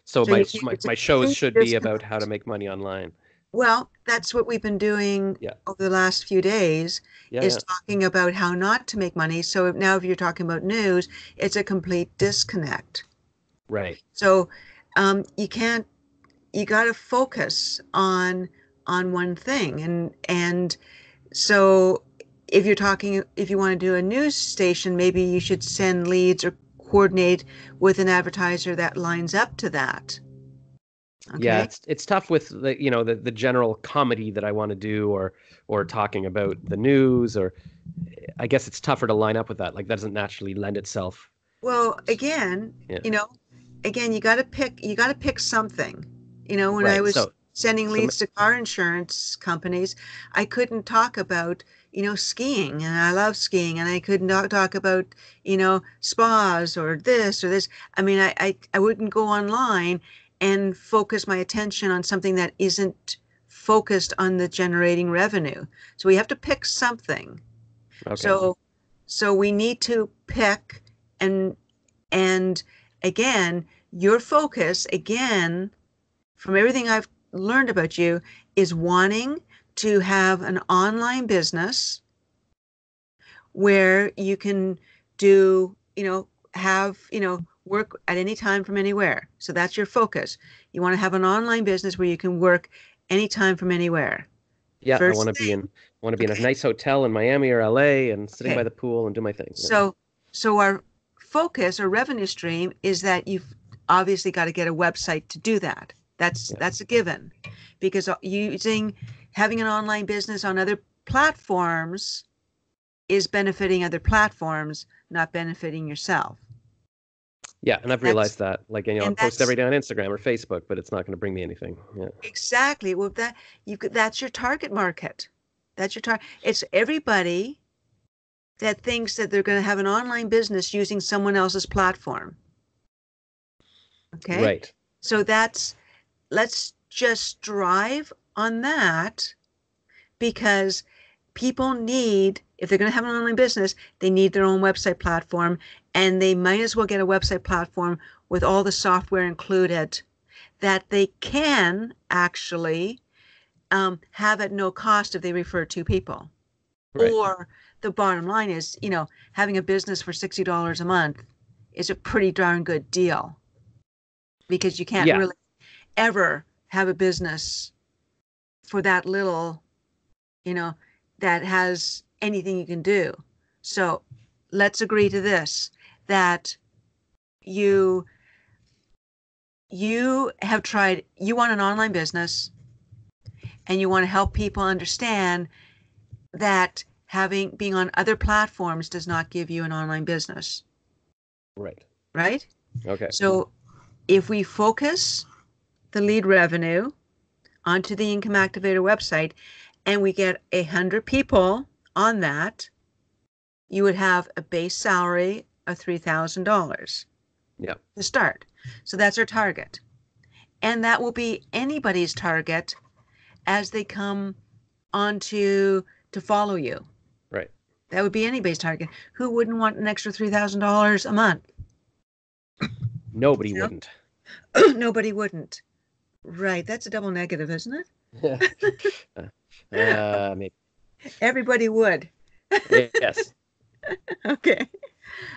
So So it's a my shows complete should be about how to disconnect. make money online. Well, that's what we've been doing Yeah. over the last few days, Yeah, is yeah. talking about how not to make money. So now if you're talking about news, it's a complete disconnect. Right. So you can't, you got to focus on one thing. And so if you want to do a news station, maybe you should send leads or coordinate with an advertiser that lines up to that. Yeah, Okay. it's tough with the general comedy that I want to do or talking about the news or I guess it's tougher to line up with that. Like that doesn't naturally lend itself. Well, again, Yeah. you know, again, you got to pick something. When I Right. was sending So leads to car insurance companies, I couldn't talk about, skiing, and I love skiing, and I could not talk about, spas or this or this. I mean, I wouldn't go online and focus my attention on something that isn't focused on the generating revenue. So we have to pick something. okay. So we need to pick, and again, your focus, again, from everything I've learned about you, is wanting to have an online business where you can do, have, work at any time from anywhere. So that's your focus. You want to have an online business where you can work anytime from anywhere. Yeah, I First want to be thing, in want to be in a okay, nice hotel in Miami or LA and sitting by okay. the pool and do my thing. Yeah. So our focus or revenue stream is that you've obviously got to get a website to do that. Yeah. That's a given, because having an online business on other platforms is benefiting other platforms, not benefiting yourself. Yeah, and I've That's realized that. Like, I'll and post that's every day on Instagram or Facebook, but it's not going to bring me anything. Yeah. exactly what that's your target market. That's your target. It's everybody that thinks that they're going to have an online business using someone else's platform. Okay? Right. So let's just drive on that, because people need, if they're going to have an online business, they need their own website platform, and they might as well get a website platform with all the software included that they can actually have at no cost if they refer two people. Right. Or the bottom line is, having a business for $60 a month is a pretty darn good deal, because you can't Yeah. really ever have a business for that little, you know, that has anything you can do. So let's agree to this, that you you want an online business, and you want to help people understand that being on other platforms does not give you an online business, Right. right? Okay. So if we focus the lead revenue onto the Income Activator website, and we get 100 people on that, you would have a base salary of $3,000 Yeah. to start. So that's our target. And that will be anybody's target as they come on to follow you. Right. That would be anybody's target. Who wouldn't want an extra $3,000 a month? Nobody You wouldn't. know? Nobody wouldn't. Right. That's a double negative, isn't it? Maybe. Everybody would. Yes. Okay.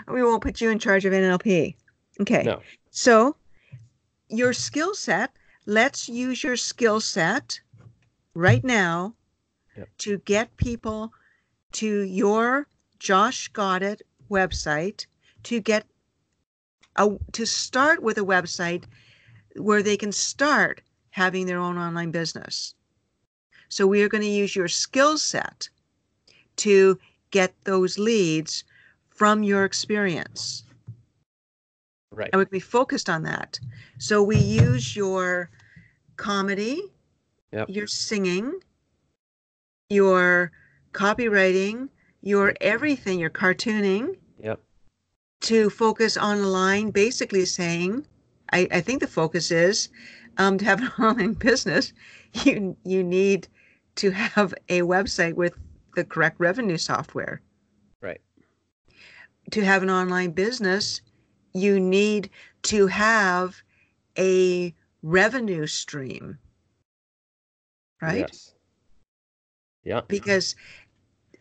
We won't put you in charge of NLP. Okay. No. So your skill set, let's use your skill set right now Yep. to get people to your Josh Got It website, to start with a website where they can start having their own online business. So we are going to use your skill set to get those leads from your experience. Right. And we focused on that. So we use your comedy, Yep. your singing, your copywriting, your Yep. everything, your cartooning, Yep. to focus on the line, basically saying, I think the focus is, to have an online business, you need to have a website with the correct revenue software. Right. To have an online business, you need to have a revenue stream, right? Yes. Yeah. Because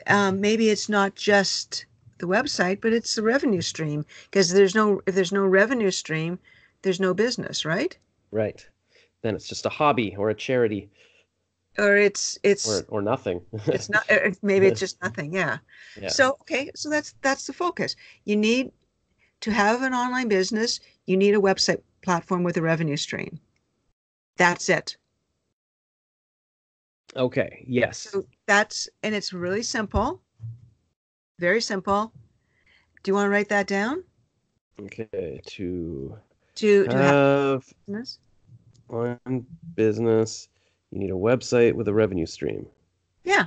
maybe it's not just the website, but it's the revenue stream. Because if there's no revenue stream, there's no business, right? Right. Then it's just a hobby or a charity Or it's or nothing. it's not. Maybe it's just nothing. Yeah. Yeah. So okay, so that's the focus. You need to have an online business. You need a website platform with a revenue stream. That's it. Okay. Yes. So and it's really simple, very simple. Do you want to write that down? Okay. To to have Have business. one business. You need a website with a revenue stream. Yeah,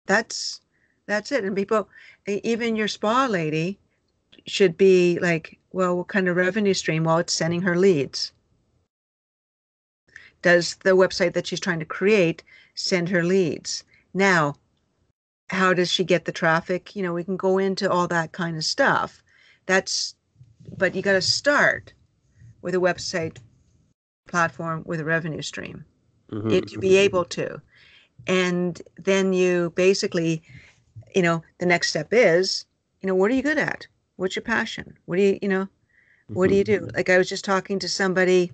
that's that's it. And people, even your spa lady should be like, well, what kind of revenue stream? Well, it's sending her leads. Does the website that she's trying to create send her leads? Now, how does she get the traffic? We can go into all that kind of stuff. That's, but you got to start with a website platform with a revenue stream to be able to. And then you basically, the next step is, what are you good at? What's your passion? What do you do? Like I was just talking to somebody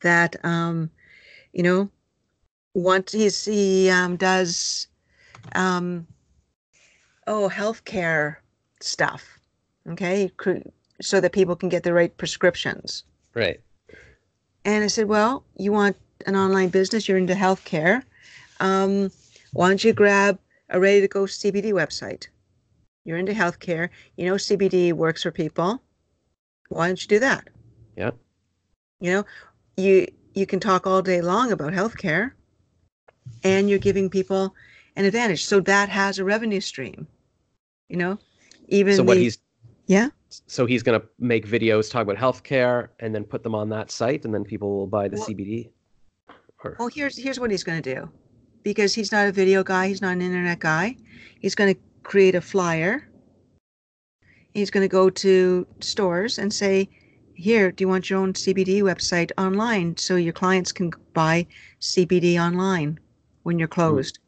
that, you know, once he does, um, healthcare stuff. Okay. So that people can get the right prescriptions. Right. And I said, well, you want an online business, you're into healthcare. Um, why don't you grab a ready to go CBD website? You're into healthcare. CBD works for people. Why don't you do that? Yeah. You know, you can talk all day long about healthcare and you're giving people an advantage. So that has a revenue stream, you know, So even what the, he's yeah. so he's gonna make videos talk about healthcare and then put them on that site, and then people will buy the Well, CBD. Or well, here's what he's going to do, because he's not a video guy, he's not an internet guy. He's going to create a flyer. He's going to go to stores and say, here, do you want your own CBD website online so your clients can buy CBD online when you're Mhm. closed?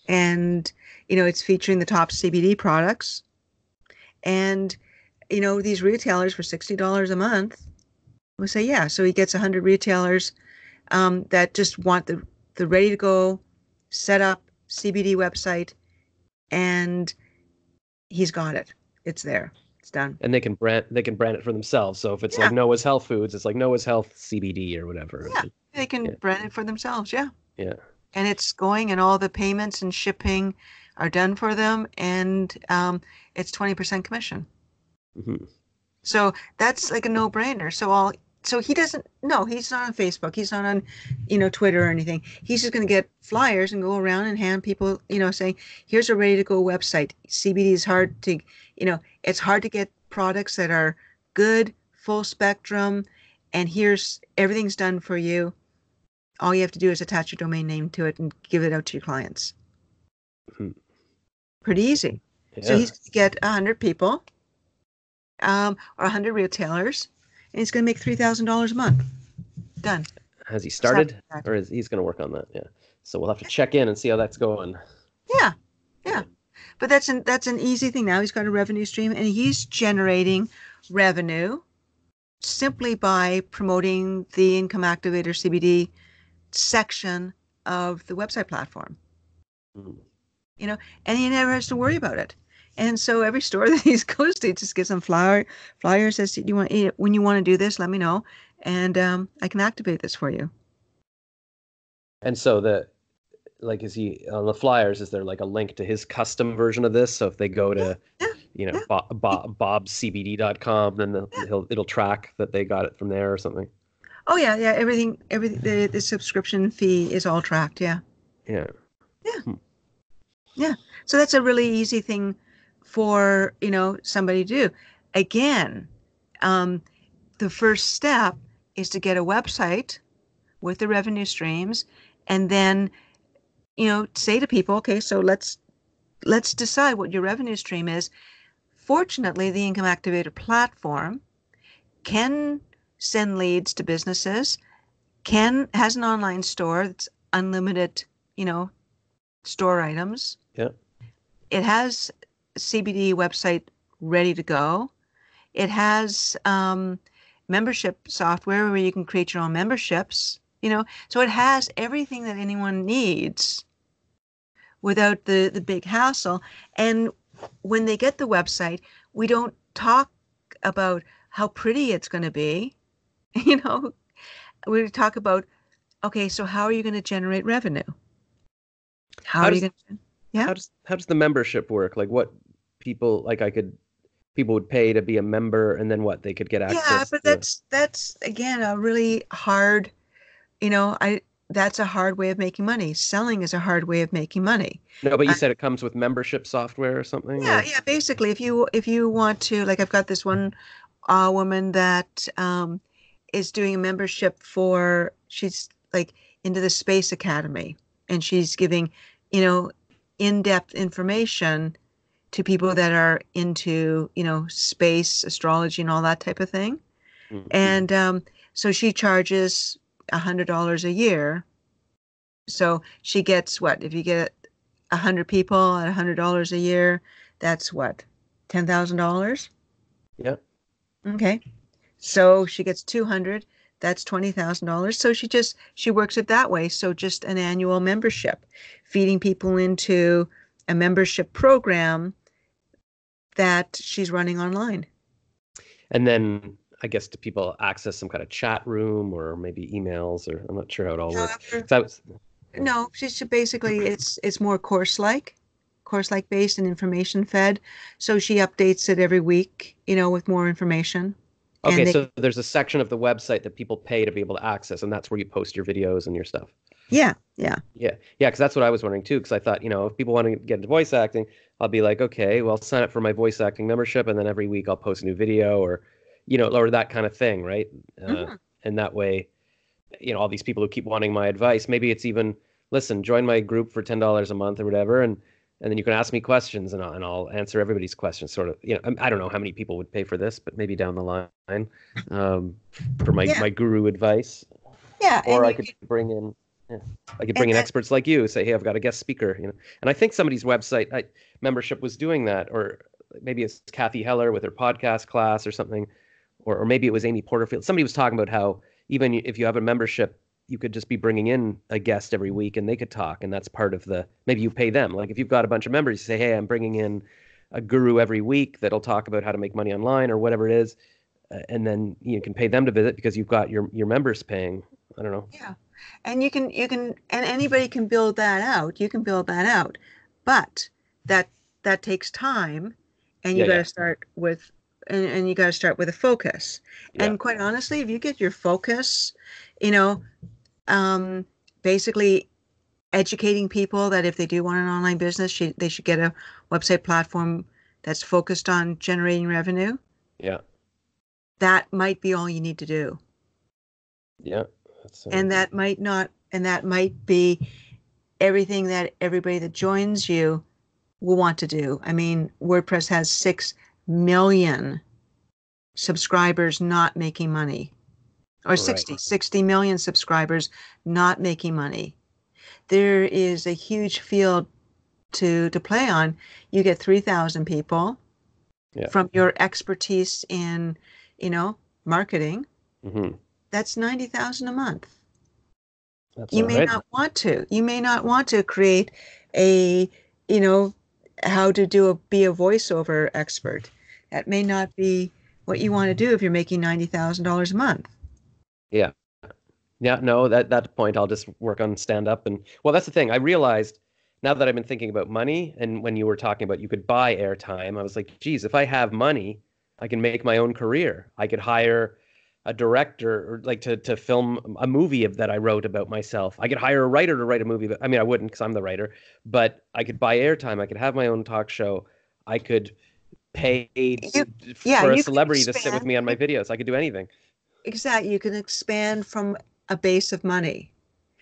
And, it's featuring the top CBD products. And, these retailers for $60 a month will say, yeah. So he gets 100 retailers that just want the ready to go, set up CBD website, and he's got it. It's there. It's done. And they can brand it for themselves. So if it's like Yeah. Noah's Health Foods, it's like Noah's Health CBD or whatever. And Yeah. then, They can yeah, brand it for themselves. Yeah. yeah. And it's going, and all the payments and shipping are done for them, and it's 20% commission. Hmm. So that's like a no-brainer. So he doesn't, no, he's not on Facebook. He's not on, Twitter or anything. He's just going to get flyers and go around and hand people, saying, here's a ready to go website. CBD is hard to, it's hard to get products that are good, full spectrum, and here's everything's done for you. All you have to do is attach your domain name to it and give it out to your clients. Hmm. Pretty easy. So Yeah. he's going to get 100 people, or 100 retailers, and he's going to make $3,000 a month. Done. Has he Stop started, that. or is he's going to work on that? Yeah. So we'll have to check in and see how that's going. Yeah, yeah. Yeah. But that's an easy thing now. He's got a revenue stream, and he's generating revenue simply by promoting the Income Activator CBD section of the website platform. Mhm. And he never has to worry about it. And so every store that he goes to just gives them flyers, says, "Do you want, when you want to do this, let me know, and I can activate this for you." And so is he on the flyers? Is there like a link to his custom version of this? So if they go Yeah, to, yeah, yeah, bobcbd.com, then yeah. it'll track that they got it from there or something. Oh yeah, yeah. Everything. The subscription fee is all tracked. Yeah, Yeah. yeah, Hmm. yeah. So that's a really easy thing for somebody to do. Again, um, the first step is to get a website with the revenue streams, and then say to people, okay, so let's decide what your revenue stream is. Fortunately, the Income Activator platform can send leads to businesses, can has an online store that's unlimited, you know, store items. Yeah. It has a CBD website ready to go. It has membership software where you can create your own memberships. So it has everything that anyone needs without the big hassle. And when they get the website, we don't talk about how pretty it's going to be. You know, we talk about, okay, so how are you going to generate revenue? How How are you does going to, yeah? how does the membership work? Like what people like I could people would pay to be a member, and then what? They could get Yeah, access but to. that's again a really hard, you know, I that's a hard way of making money. Selling is a hard way of making money. No, but you Uh, said it comes with membership software or something, yeah, or yeah. Basically, if you want to, like, I've got this one woman that is doing a membership for. She's like into the Space Academy, and she's giving, you know, in-depth information to people that are into, you know, space, astrology, and all that type of thing. mm, And so she charges $100 a year. So she gets what? If you get 100 people at $100 a year, that's what? $10,000? yeah. Okay. So she gets 200, that's $20,000. So she works it that way. So just an annual membership, feeding people into a membership program that she's running online. And then I guess do people access some kind of chat room or maybe emails, or I'm not sure how it all works. However, So I was, yeah. no, she's basically it's more course like based and information fed. So she updates it every week, you know, with more information. Okay, And they, so there's a section of the website that people pay to be able to access, and that's where you post your videos and your stuff. yeah, yeah, Yeah, yeah, because that's what I was wondering too. Because I thought, if people want to get into voice acting, I'll be like, okay, well, sign up for my voice acting membership, and then every week I'll post a new video, or that kind of thing, right? Uh, mhm, and that way, all these people who keep wanting my advice, maybe it's even, listen, join my group for $10 a month or whatever, and then you can ask me questions, and I'll answer everybody's questions. Sort of, I don't know how many people would pay for this, but maybe down the line, um, for my yeah, my guru advice, yeah. or I could bring in. Yeah. I could bring in And experts like you, say, hey, I've got a guest speaker. And I think somebody's website membership was doing that, or maybe it's Kathy Heller with her podcast class or something, or maybe it was Amy Porterfield. Somebody was talking about how even if you have a membership, you could just be bringing in a guest every week and they could talk, and that's part of maybe you pay them. Like if you've got a bunch of members, you say, hey, I'm bringing in a guru every week that'll talk about how to make money online or whatever it is, and then you can pay them to visit because you've got your members paying. I don't know. yeah, and and anybody can build that out. You can build that out, but that that takes time, and you Yeah, got yeah, to start with, and you got to start with a focus. yeah. And quite honestly, if you get your focus, you know, um, basically educating people that if they do want an online business, they should get a website platform that's focused on generating revenue. Yeah. That might be all you need to do. Yeah, that's And that might not, and that might be everything that everybody that joins you will want to do. I mean, WordPress has 6 million subscribers not making money, or right. 60 million subscribers not making money. There is a huge field to play on. You get 3,000 people Yeah. from your expertise in, marketing. Hmm. That's 90,000 a month. That's You all may right. not want to. You may not want to create a, you know, how to be a voiceover expert. That may not be what you want to do if you're making $90,000 a month. Yeah. Yeah, no, that point I'll just work on stand up. And well, that's the thing. I realized now that I've been thinking about money, and when you were talking about you could buy airtime, I was like, geez, if I have money, I can make my own career. I could hire a director, or like to film a movie that I wrote about myself. I could hire a writer to write a movie. I mean, I wouldn't because I'm the writer, but I could buy airtime. I could have my own talk show. I could pay You, yeah, for a you can celebrity to sit with me on my expand. videos. I could do anything. Exactly. You can expand from a base of money.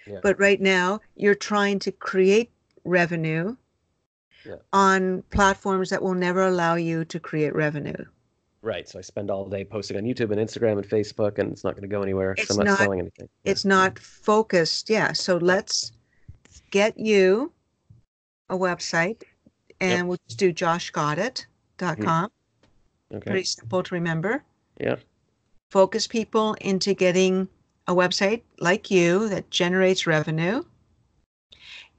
Yeah. But right now, you're trying to create revenue Yeah. on platforms that will never allow you to create revenue. Right. So I spend all day posting on YouTube and Instagram and Facebook, and it's not going to go anywhere because I'm It's not not selling anything. Yeah. it's not focused. Yeah. So Yeah. let's get you a website, Yep. and we'll just do Mhm. joshgoddett.com. Okay. Pretty simple to remember. Yeah. Focus people into getting a website like you that generates revenue,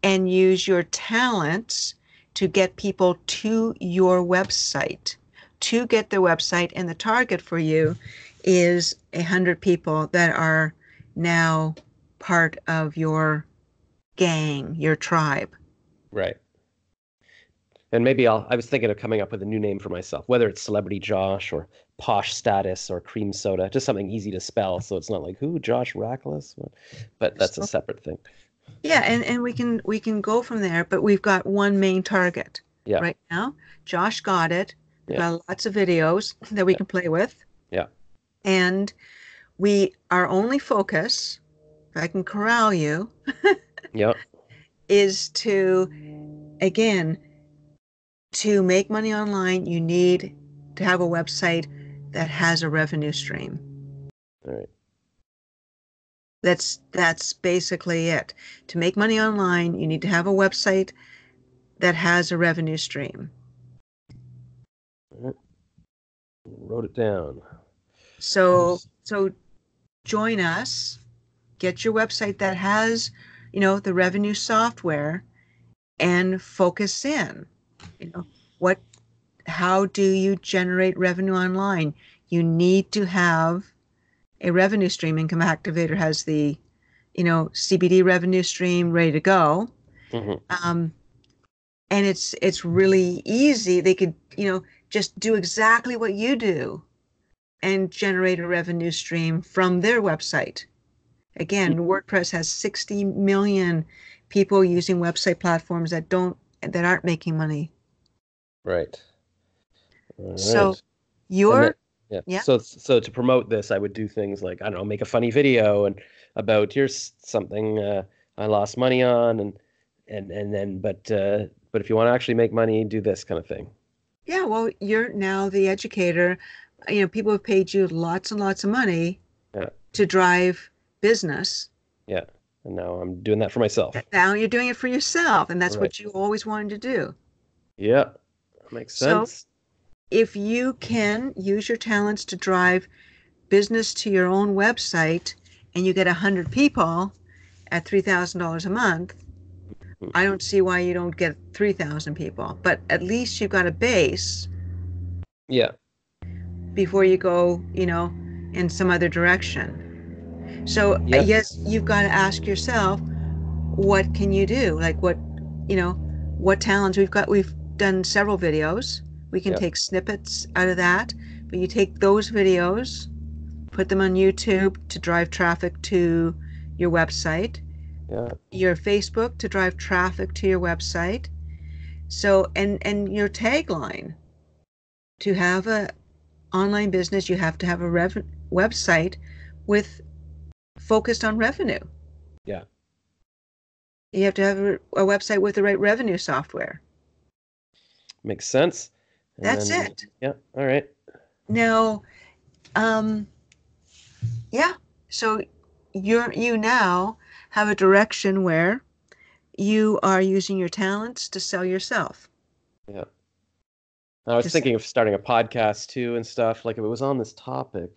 and use your talents to get people to your website. To get their website, and the target for you is 100 people that are now part of your gang, your tribe. Right. And maybe I was thinking of coming up with a new name for myself, whether it's Celebrity Josh or Posh Status or Cream Soda, just something easy to spell. So it's not like, who, Josh Rackless? But that's a So, separate thing. yeah, and we can go from there, but we've got one main target Yeah. right now. Josh got it. We've Yeah. got lots of videos that we Yeah. can play with. Yeah. And our only focus, if I can corral you, Yeah. is again, to make money online, you need to have a website that has a revenue stream. All right. That's basically it. To make money online, you need to have a website that has a revenue stream. All right. Wrote it down. So join us, get your website that has, the revenue software and focus in. You know, what how do you generate revenue online? You need to have a revenue stream. Income Activator has the, CBD revenue stream ready to go. Hmm. Um, and it's really easy. They could, just do exactly what you do and generate a revenue stream from their website. Again, WordPress has 60 million people using website platforms that aren't making money. Right. All So right. And then, you're yeah. yeah. So to promote this, I would do things like, I don't know, make a funny video and about here's something I lost money on, and then but if you want to actually make money, do this kind of thing. Yeah, well, you're now the educator. People have paid you lots and lots of money Yeah. to drive business. Yeah. And now I'm doing that for myself. Now you're doing it for yourself, and that's Right. what you always wanted to do. Yeah. Makes So sense. if you can use your talents to drive business to your own website and you get 100 people at $3,000 a month, Mhm. I don't see why you don't get 3,000 people. But at least you've got a base Yeah. before you go, in some other direction. So, Yeah. yes, you've got to ask yourself, what can you do? Like you know, what talents we've got. We've done several videos. We can Yeah. take snippets out of that, but you take those videos, put them on YouTube to drive traffic to your website, Yeah. your Facebook to drive traffic to your website. So, and your tagline, to have a online business, you have to have a website with focused on revenue. Yeah. You have to have a website with the right revenue software. Makes sense. And That's then it. yeah. All right. Now, um, yeah. So you now have a direction where you are using your talents to sell yourself. Yeah. I was To sell, thinking of starting a podcast too and stuff. Like if it was on this topic,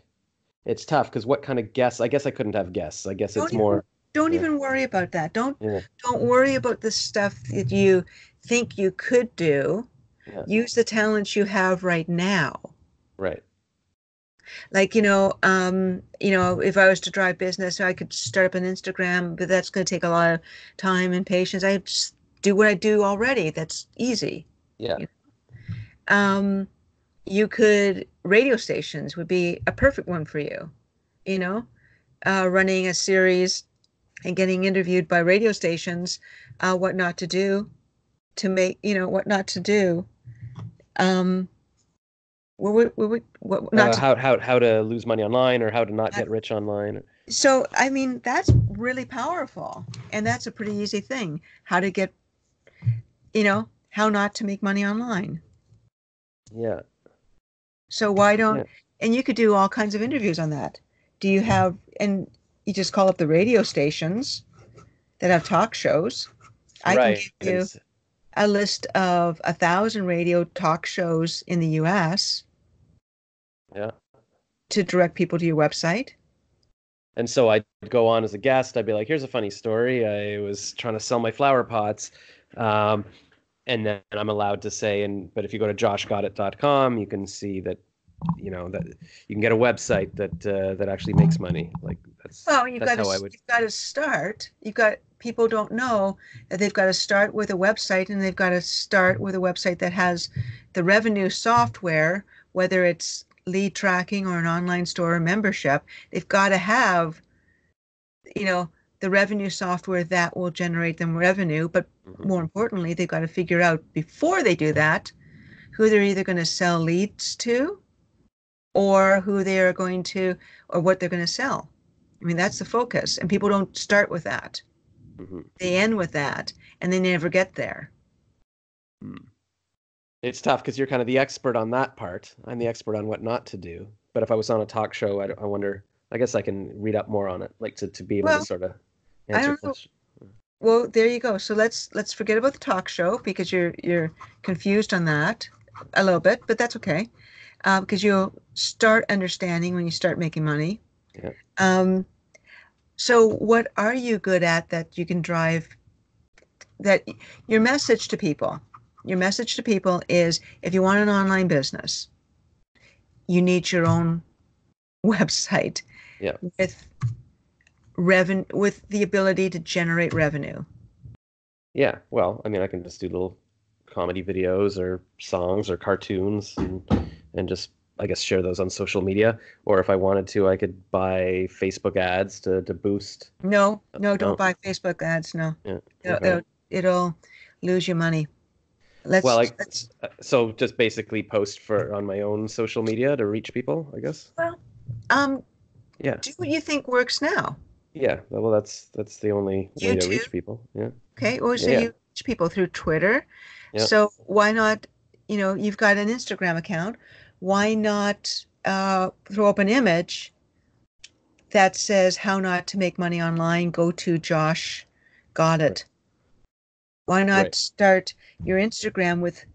it's tough because what kind of guests? I guess I couldn't have guests. I guess it's don't even more. don't Yeah. even worry about that. Yeah. Don't worry about the stuff that you think you could do. Yeah. Use the talents you have right now. Right. Like, if I was to drive business, I could start up an Instagram, but that's going to take a lot of time and patience. I just do what I do already. That's easy. Yeah. Um, you could, radio stations would be a perfect one for you, you know, running a series and getting interviewed by radio stations, what not to do to make, what not to do. Um, what not to. How to lose money online or how to not get rich online. So, I mean, that's really powerful. And that's a pretty easy thing. How to get, how not to make money online. Yeah. So why Yeah. and you could do all kinds of interviews on that. And you just call up the radio stations that have talk shows. I can Right. give you a list of 1,000 radio talk shows in the US Yeah. to direct people to your website. And so I'd go on as a guest. I'd be like, here's a funny story. I was trying to sell my flower pots. Um, and then I'm allowed to say, but if you go to joshgotit.com, you can see that, that you can get a website that actually makes money. Like Well, that's how I would. you've got to start. You've got people don't know that they've got to start with a website, and they've got to start with a website that has the revenue software, whether it's lead tracking or an online store or membership. They've got to have, the revenue software that will generate them revenue. But more importantly, they've got to figure out before they do that who they're either going to sell leads to, or who they are going to, or what they're going to sell. I mean, that's the focus. And people don't start with that. They end with that, and they never get there. It's tough because you're kind of the expert on that part. I'm the expert on what not to do. But if I was on a talk show, I wonder, I guess I can read up more on it, like to be able to sort of answer questions. Well, there you go. So let's forget about the talk show, because you're confused on that a little bit, but that's okay, because you'll start understanding when you start making money. Yeah. So what are you good at that you can drive, that your message to people is, if you want an online business, you need your own website with the ability to generate revenue. Yeah. Well, I mean, I can just do little comedy videos or songs or cartoons and just, I guess, share those on social media. Or if I wanted to, I could buy Facebook ads to boost. No, don't buy Facebook ads. No. Yeah. Okay. It'll lose you money. So just basically post on my own social media to reach people, I guess. Well, yeah. Do what you think works now. Yeah. Well, that's the only way to reach people. Yeah. Okay. Well, so you reach people through Twitter. Yeah. So why not, you've got an Instagram account. Why not throw up an image that says how not to make money online? Go to Josh Got It. Why not start your Instagram with,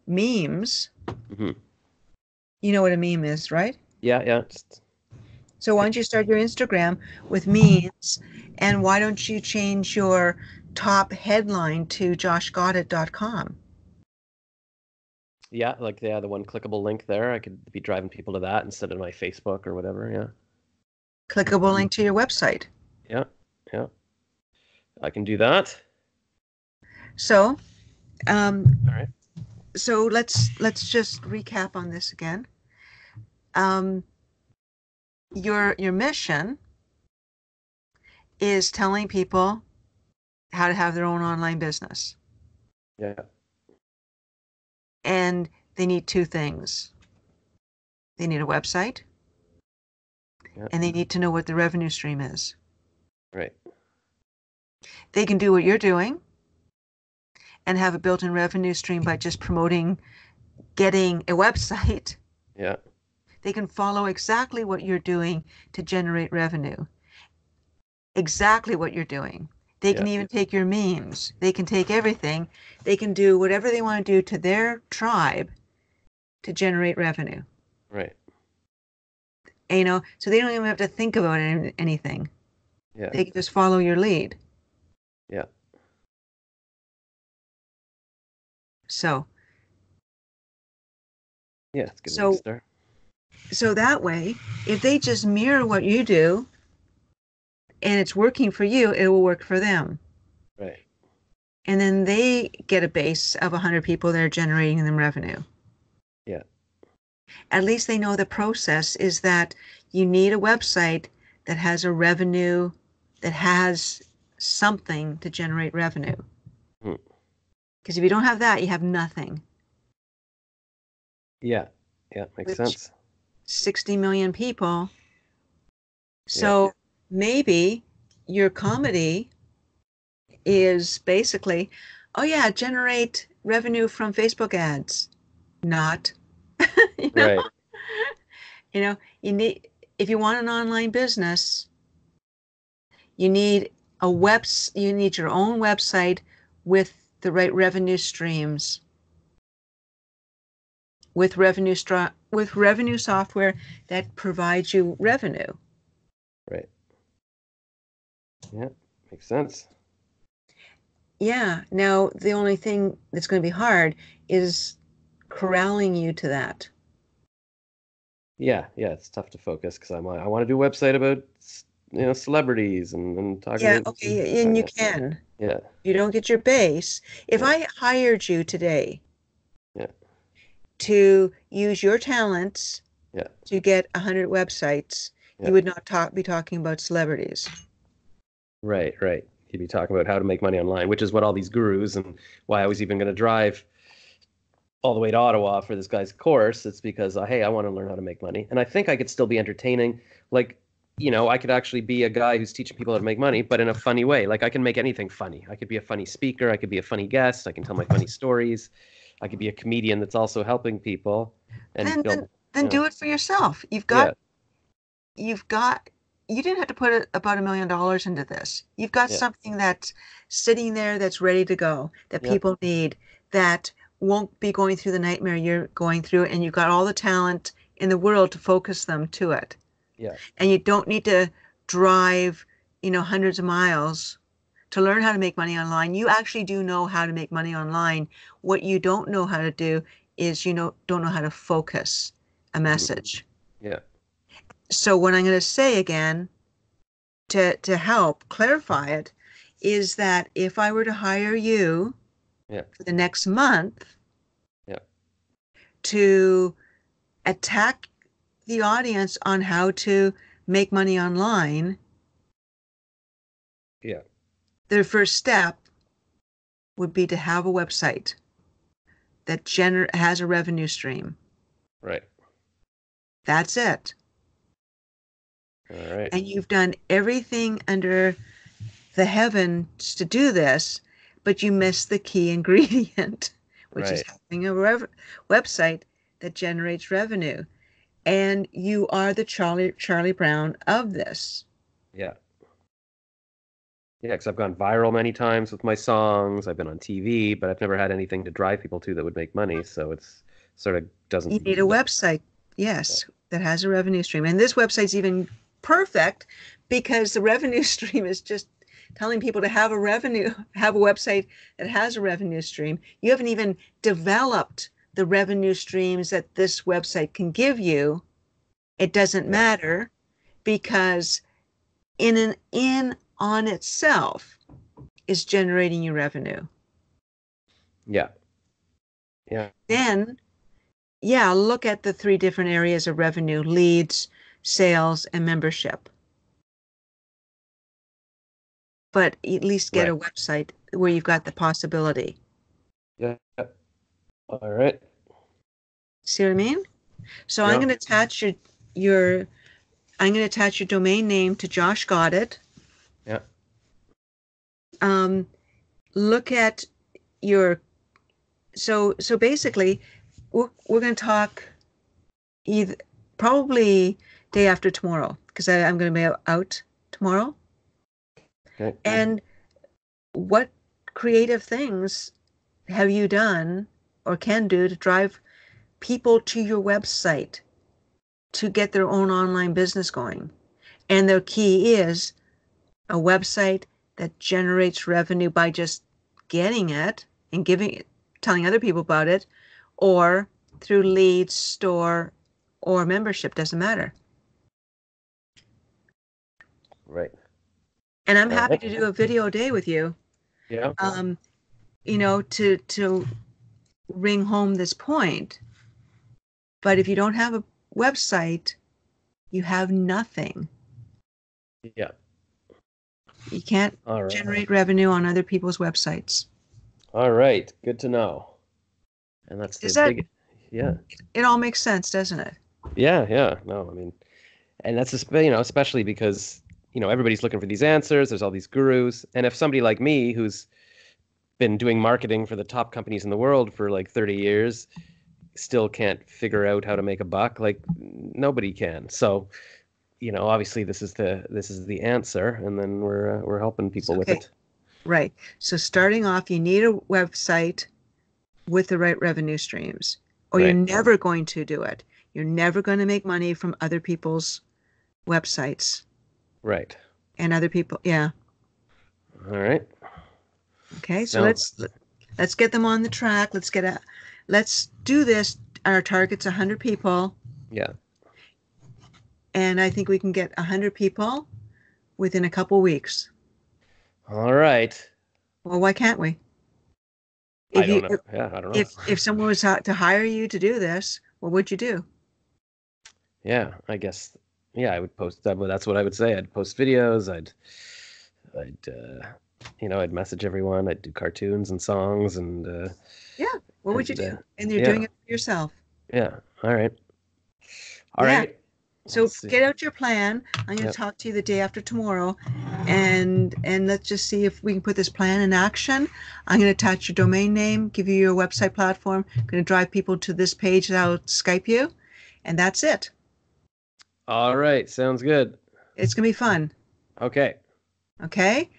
memes? You know what a meme is, right? Yeah. So why don't you start your Instagram with memes, and why don't you change your top headline to joshgotit.com? Yeah, like the one clickable link there. I could be driving people to that instead of my Facebook or whatever. Yeah. Clickable link to your website. Yeah. I can do that. So, all right. So let's just recap on this again. Your mission is telling people how to have their own online business. Yeah. And they need two things. They need a website, and they need to know what the revenue stream is. Right. They can do what you're doing and have a built-in revenue stream by just promoting getting a website. Yeah. They can follow exactly what you're doing to generate revenue. Exactly what you're doing. They can even take your memes. They can take everything. They can do whatever they want to do to their tribe to generate revenue. Right. And, so they don't even have to think about anything. Yeah. They can just follow your lead. Yeah. So. Yeah, it's a good way to start. So that way, if they just mirror what you do and it's working for you, it will work for them. Right. And then they get a base of 100 people that are generating them revenue. Yeah. At least they know the process is that you need a website that has a revenue, that has something to generate revenue. Because if you don't have that, you have nothing. Yeah. Makes sense. 60 million people. So maybe your comedy is basically, generate revenue from Facebook ads. Not. Right. You need, if you want an online business, you need you need your own website with the right revenue streams, with revenue software that provides you revenue. Right. Yeah, makes sense. Yeah. Now, the only thing that's going to be hard is corralling you to that. Yeah, it's tough to focus because I want to do a website about celebrities and talking Yeah, to okay, and you can. yeah, You don't get your base. If yeah, I hired you today yeah, to use your talents yeah, to get 100 websites, yeah. you would not be talking about celebrities. Right, right. He'd be talking about how to make money online, which is what all these gurus and why I was even going to drive all the way to Ottawa for this guy's course. It's because, hey, I want to learn how to make money. And I think I could still be entertaining. Like, I could actually be a guy who's teaching people how to make money, but in a funny way. Like, I can make anything funny. I could be a funny speaker. I could be a funny guest. I can tell my funny stories. I could be a comedian that's also helping people and Then build, then then do it for yourself. yeah, You've got you didn't have to put about $1 million into this. You've got yeah, something that's sitting there that's ready to go, that yeah, people need, that won't be going through the nightmare you're going through, and you've got all the talent in the world to focus them to it. yeah, And you don't need to drive, hundreds of miles to learn how to make money online. You actually do know how to make money online. What you don't know how to do is don't know how to focus a mhm, message. yeah, So what I'm going to say again to help clarify it is that if I were to hire you yeah, for the next month yeah, to attack the audience on how to make money online, yeah, the first step would be to have a website that has a revenue stream. right. That's it. All right. And you've done everything under the heavens to do this, but you missed the key ingredient, which is Right. having a website that generates revenue. And you are the Charlie Brown of this. Yeah. Yeah, because I've gone viral many times with my songs. I've been on TV, but I've never had anything to drive people to that would make money. So it's sort of You need a doesn't. website, Yeah. yes, that has a revenue stream. And this website's even perfect because the revenue stream is just telling people to have have a website that has a revenue stream. You haven't even developed the revenue streams that this website can give you. It doesn't Yeah. matter because in on itself is generating you revenue. Yeah. Yeah. Then, yeah, look at the three different areas of revenue: leads, sales, and membership. But at least get Right. a website where you've got the possibility. Yeah. All right. See what I mean? So I'm Yeah. going to attach your I'm going to attach your domain name to Josh Got It. Yeah. Um, look at your so basically we're going to talk either probably day after tomorrow because I'm going to be out tomorrow. Okay. And what creative things have you done or can do to drive people to your website to get their own online business going? And the key is a website that generates revenue by just getting it and telling other people about it, or through leads, store, or membership, doesn't matter. Right. And I'm All happy right. to do a video a day with you, Yeah. um, to ring home this point. But if you don't have a website, you have nothing. Yeah. You can't All right. generate revenue on other people's websites. All right. Good to know. And that's Does the that, big. Yeah. it all makes sense, doesn't it? Yeah. Yeah. No, I mean, and that's especially because everybody's looking for these answers. There's all these gurus, and if somebody like me who's been doing marketing for the top companies in the world for like 30 years still can't figure out how to make a buck, like nobody can. So obviously this is the answer, and then we're helping people with Okay, it. right. So starting off, you need a website with the right revenue streams, or you're Right. never going to do it. You're never going to make money from other people's websites Right. and other people. Yeah. All right. Okay. So Sounds. let's get them on the track. Let's do this. Our target's 100 people, Yeah. and I think we can get 100 people within a couple weeks. All right. Well, why can't we? I If don't you know. Yeah, I don't know. if someone was to hire you to do this, what would you do? Yeah, I guess. Yeah, I would post that. But that's what I would say. I'd post videos. I'd message everyone. I'd do cartoons and songs Yeah, what would you and do? And you're doing yeah, it for yourself. yeah. All right, all Yeah. right. So Let's see. get out your plan. I'm going to Yep. talk to you the day after tomorrow, and let's just see if we can put this plan in action. I'm going to attach your domain name, give you your website platform. I'm going to drive people to this page that I'll Skype you, and that's it. All right. Sounds good. It's going to be fun. Okay. Okay?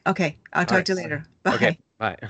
Okay. I'll All talk right. to you later. Okay. Bye. Bye.